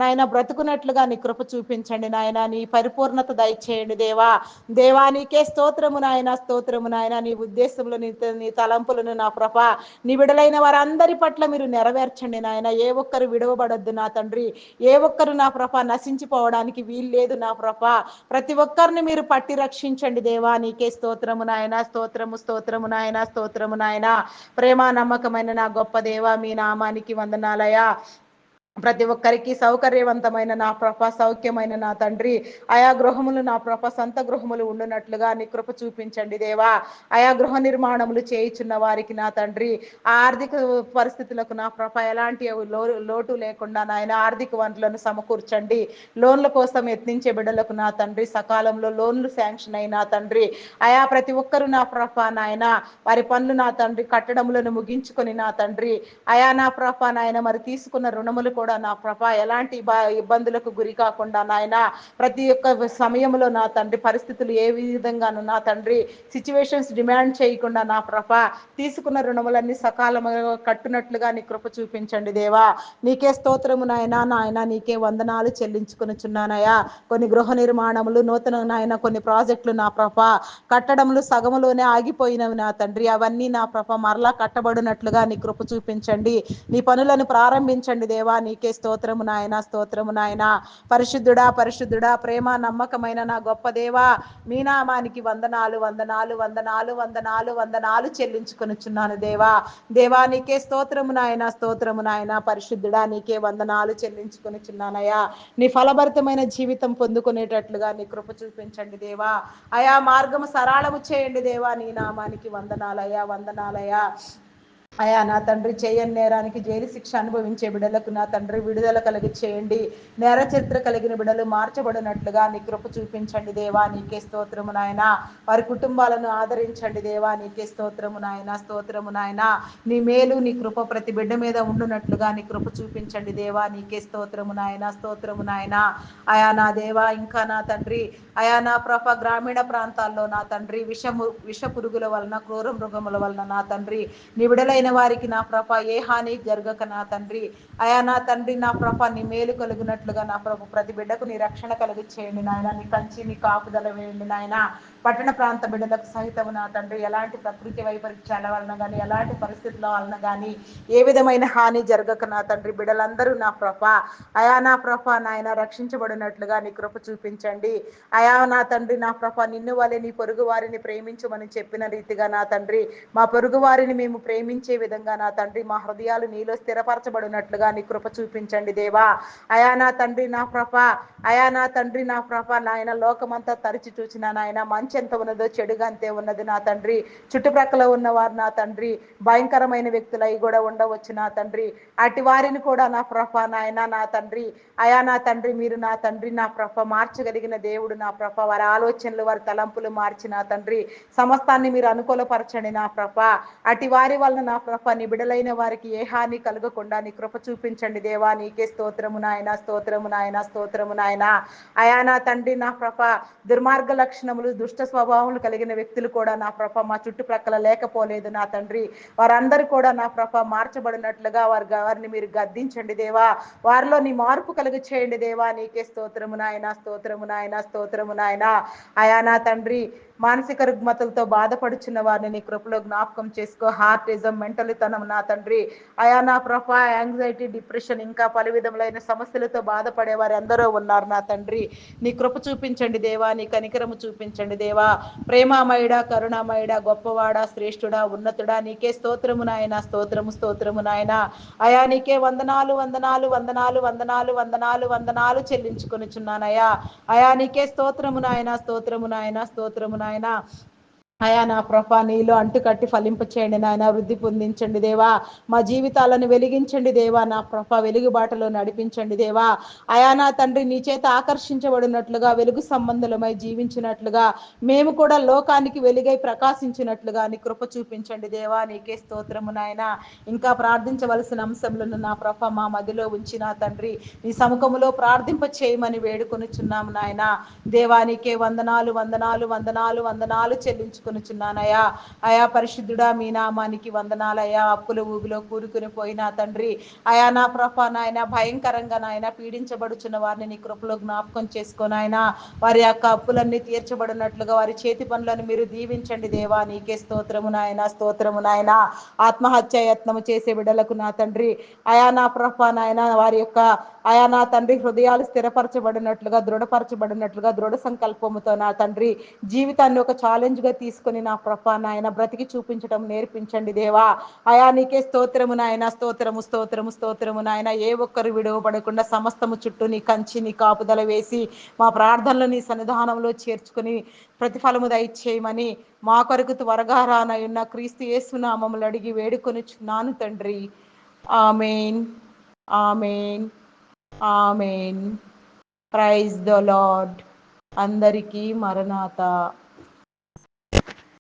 S2: నాయన బ్రతుకున్నట్లుగా నీ కృప చూపించండి నాయన. నీ పరిపూర్ణత దయచేయండి దేవా. దేవా నీకే స్తోత్రము నాయన, స్తోత్రము నాయన. నీ ఉద్దేశంలో నీ తలంపులను నా ప్రభ నీ విడలైన వారందరి పట్ల మీరు నెరవేర్చండి నాయన. ఏ ఒక్కరు విడవబడొద్దు నా తండ్రి. ఏ ఒక్కరు నా ప్రభ నశించిపోవడానికి వీల్లేదు నా ప్రభ. ప్రతి ఒక్కరిని మీరు పట్టి రక్షించండి దేవా. నీకే స్తోత్రము నాయన, స్తోత్రము స్తోత్రము నాయన, స్తోత్రము నాయన. ప్రేమ నమ్మకమైన నా గొప్ప దేవ, మీ నామానికి వందనాలయ. ప్రతి ఒక్కరికి సౌకర్యవంతమైన నా ప్రభ సౌఖ్యమైన నా తండ్రి ఆయా గృహములు నా ప్రభ సొంత గృహములు ఉండునట్లుగా నీ కృప చూపించండి దేవా. ఆయా గృహ నిర్మాణములు చేయుచున్న వారికి నా తండ్రి ఆర్థిక పరిస్థితులకు నా ప్రభ ఎలాంటి లోటు లేకుండా నాయన ఆర్థిక వనరులను సమకూర్చండి. లోన్ల కోసం యత్నించే బిడ్డలకు నా తండ్రి సకాలంలో లోన్లు శాంక్షన్ అయినా తండ్రి ఆయా ప్రతి ఒక్కరు నా ప్రభ నాయన వారి పనులు నా తండ్రి కట్టడములను ముగించుకొని నా తండ్రి అయా నా ప్రభ నాయన మరి తీసుకున్న రుణములు కూడా నా ప్రభ ఎలాంటి ఇబ్బందులకు గురి కాకుండా నాయన ప్రతి ఒక్క సమయంలో నా తండ్రి పరిస్థితులు ఏ విధంగాను నా తండ్రి సిచ్యువేషన్స్ డిమాండ్ చేయకుండా నా ప్రభ తీసుకున్న రుణములన్నీ సకాలంలో కట్టునట్లుగా నీ కృప చూపించండి దేవా. నీకే స్తోత్రము నాయన. నాయన నీకే వందనాలు చెల్లించుకొనిచున్నానయ్యా. కొన్ని గృహ నిర్మాణములు నూతన నాయన కొన్ని ప్రాజెక్టులు నా ప్రభ కట్టడములు సగములోనే ఆగిపోయినవి నా తండ్రి. అవన్నీ నా ప్రభ మరలా కట్టబడినట్లుగా నీ కృప చూపించండి. నీ పనులను ప్రారంభించండి దేవా. నీకే స్తోత్రము నాయన, స్తోత్రము నాయన. పరిశుద్ధుడా పరిశుద్ధుడా ప్రేమ నమ్మకమైన నా గొప్ప దేవా, మీ నామానికి వందనాలు వందనాలు వందనాలు వందనాలు వందనాలు చెల్లించుకొనిచున్నాను దేవా. దేవా నీకే స్తోత్రము నాయన, స్తోత్రము నాయన. పరిశుద్ధుడా నీకే వందనాలు చెల్లించుకొనిచున్నానయ్యా. నీ ఫలభరితమైన జీవితం పొందుకునేటట్లుగా నీ కృప చూపించండి దేవా. అయా మార్గము సరళము చేయండి దేవా. నీ నామానికి వందనాలయ్యా, వందనాలయ్యా. అయా నా తండ్రి చేయని నేరానికి జైలు శిక్ష అనుభవించే బిడ్డలకు నా తండ్రి విడుదల కలిగి చేయండి. నేర చరిత్ర కలిగిన బిడ్డలు మార్చబడినట్లుగా నీ కృప చూపించండి దేవా. నీకే స్తోత్రము నాయన. వారి కుటుంబాలను ఆదరించండి దేవా. నీకే స్తోత్రము నాయన, స్తోత్రము నాయన. నీ మేలు నీ కృప ప్రతి బిడ్డ మీద ఉండునట్లుగా నీ కృప చూపించండి దేవా. నీకే స్తోత్రము నాయన, స్తోత్రము నాయన. అయా నా దేవా ఇంకా నా తండ్రి అయా నా ప్రభ గ్రామీణ ప్రాంతాల్లో నా తండ్రి విష పురుగుల వలన క్రూర మృగముల వలన నా తండ్రి నీ విడలైన వారికి నా ప్రభ ఏ హాని జరగక నా తండ్రి అయా నా తండ్రి నా ప్రభ నీ మేలు కలుగునట్లుగా నా ప్రభు ప్రతి బిడ్డకు నీ రక్షణ కలుగు చేయండి నాయన. నీ కంచి నీ కాపుదల వేయండి నాయన. పట్టణ ప్రాంత బిడ్డలకు సహితము నా తండ్రి ఎలాంటి ప్రకృతి వైపరీత్యాల వలన కానీ ఎలాంటి పరిస్థితుల వలన కానీ ఏ విధమైన హాని జరగక నా తండ్రి బిడ్డలందరూ నా ప్రభ అయా నా ప్రభ నాయన రక్షించబడినట్లుగా నీ కృప చూపించండి. అయా నా తండ్రి నా ప్రభ నిన్ను వలె నీ పొరుగు వారిని ప్రేమించమని చెప్పిన రీతిగా నా తండ్రి మా పొరుగు వారిని మేము ప్రేమించే విధంగా నా తండ్రి మా హృదయాలు నీలో స్థిరపరచబడినట్లుగా నీ కృప చూపించండి దేవా. అయా నా తండ్రి నా ప్రభ అయా నా తండ్రి నా ప్రభ నాయన లోకమంతా తరిచి చూసిన నాయన మంచి ఎంత ఉన్నదో చెడుగా అంతే ఉన్నది నా తండ్రి. చుట్టుప్రక్కల ఉన్నవారు నా తండ్రి భయంకరమైన వ్యక్తులు అవి కూడా ఉండవచ్చు నా తండ్రి. అటు వారిని కూడా నా ప్రభ నాయన నా తండ్రి అయా నా తండ్రి మీరు నా తండ్రి నా ప్రభ మార్చగలిగిన దేవుడు నా ప్రభ. వారి ఆలోచనలు వారి తలంపులు మార్చి నా తండ్రి సమస్తాన్ని మీరు అనుకూలపరచండి నా ప్రభ. అటు వారి వలన నా ప్రభ నీ బిడలైన వారికి ఏ హాని కలగకుండా నీ కృప చూపించండి దేవా. నీకే స్తోత్రము నాయన, స్తోత్రము నాయన, స్తోత్రము నాయన. అయా నా తండ్రి నా ప్రభ దుర్మార్గ లక్షణములు దుష్ట స్వభావములు కలిగిన వ్యక్తులు కూడా నా ప్రభ మా చుట్టుప్రక్కల లేకపోలేదు నా తండ్రి. వారందరూ కూడా నా ప్రభ మార్చబడినట్లుగా వారిని మీరు గద్దించండి దేవా. వారిలో నీ మార్పు కలుగు చేయండి దేవా. నీకే స్తోత్రము నాయన, స్తోత్రము నాయన, స్తోత్రము నాయన. అయా నా తండ్రి మానసిక రుగ్మతలతో బాధపడుచున్న వారిని నీ కృపలో జ్ఞాపకం చేసుకో. హార్టిజం, మెంటలితనం నా తండ్రి. అయా నా ప్రభ యాంగ్జైటీ, డిప్రెషన్ ఇంకా పలు విధములైన సమస్యలతో బాధపడే వారు ఎందరో ఉన్నారు నా తండ్రి. నీ కృప చూపించండి దేవా, నీ కనికరము చూపించండి దేవా. ప్రేమామయుడా, కరుణామయుడా, గొప్పవాడా, శ్రేష్ఠుడా, ఉన్నతుడా, నీకే స్తోత్రము నాయన, స్తోత్రము, స్తోత్రము నాయన. అయా నీకే వందనాలు, వందనాలు, వందనాలు, వందనాలు, వందనాలు, వందనాలు చెల్లించుకొనిచున్నానయ్యా. అయా నీకే స్తోత్రము నాయన, స్తోత్రము నాయన, స్తోత్రము నాయన. అయా నా ప్రభ నీలో అంటుకట్టి ఫలింప చేయండి నాయన, వృద్ధి పొందించండి దేవా. మా జీవితాలను వెలిగించండి దేవా. నా ప్రభ వెలుగుబాటలో నడిపించండి దేవా. అయా నా తండ్రి నీ చేత ఆకర్షించబడినట్లుగా వెలుగు సంబంధులమై జీవించినట్లుగా మేము కూడా లోకానికి వెలుగై ప్రకాశించినట్లుగా నీ కృప చూపించండి దేవా. నీకే స్తోత్రము నాయన. ఇంకా ప్రార్థించవలసిన అంశములను నా ప్రభ మా మదిలో ఉంచి నా తండ్రి నీ సముఖములో ప్రార్థింప చేయమని వేడుకొనుచున్నాము నాయన. దేవానికే వందనాలు, వందనాలు, వందనాలు, వందనాలు చెల్లించుకొనుచున్నానయ్యా. అయా పరిశుద్ధుడా మీ నామానికి వందనాలయ్యా. అప్పుల ఊబిలో కూరుకుని పోయిన తండ్రి అయా నా ప్రభ నాయన భయంకరంగా నాయన పీడించబడుచున్న వారిని నీ కృపలో జ్ఞాపకం చేసుకోనాయన. వారి యొక్క అప్పులన్నీ తీర్చబడినట్లుగా వారి చేతి పనులను మీరు దీవించండి దేవా. నీకే స్తోత్రము నాయన, స్తోత్రము నాయన. ఆత్మహత్య యత్నము చేసే బిడ్డలకు నా తండ్రి అయా నా ప్రభ నాయన వారి యొక్క అయా నా తండ్రి హృదయాలు స్థిరపరచబడినట్లుగా, దృఢపరచబడినట్లుగా, దృఢ సంకల్పముతో నా తండ్రి జీవితాన్ని ఒక ఛాలెంజ్ గా తీసుకుని నా ప్రభ నాయన బ్రతికి చూపించడం నేర్పించండి దేవా. అయా నీకే స్తోత్రము నాయన, స్తోత్రము, స్తోత్రము, స్తోత్రము నాయన. ఏ ఒక్కరు విడవబడకుండా సమస్తము చుట్టూ నీ కంచి, నీ కాపుదల వేసి మా ప్రార్థనలు నీ సన్నిధానంలో చేర్చుకుని ప్రతిఫలము దయచేయమని మా కొరకు త్వరగా రానయున్న క్రీస్తు యేసు నామములు అడిగి వేడుకొనుచున్నాను తండ్రి. Amen, amen, amen. Praise the Lord. అందరికీ మరణాత.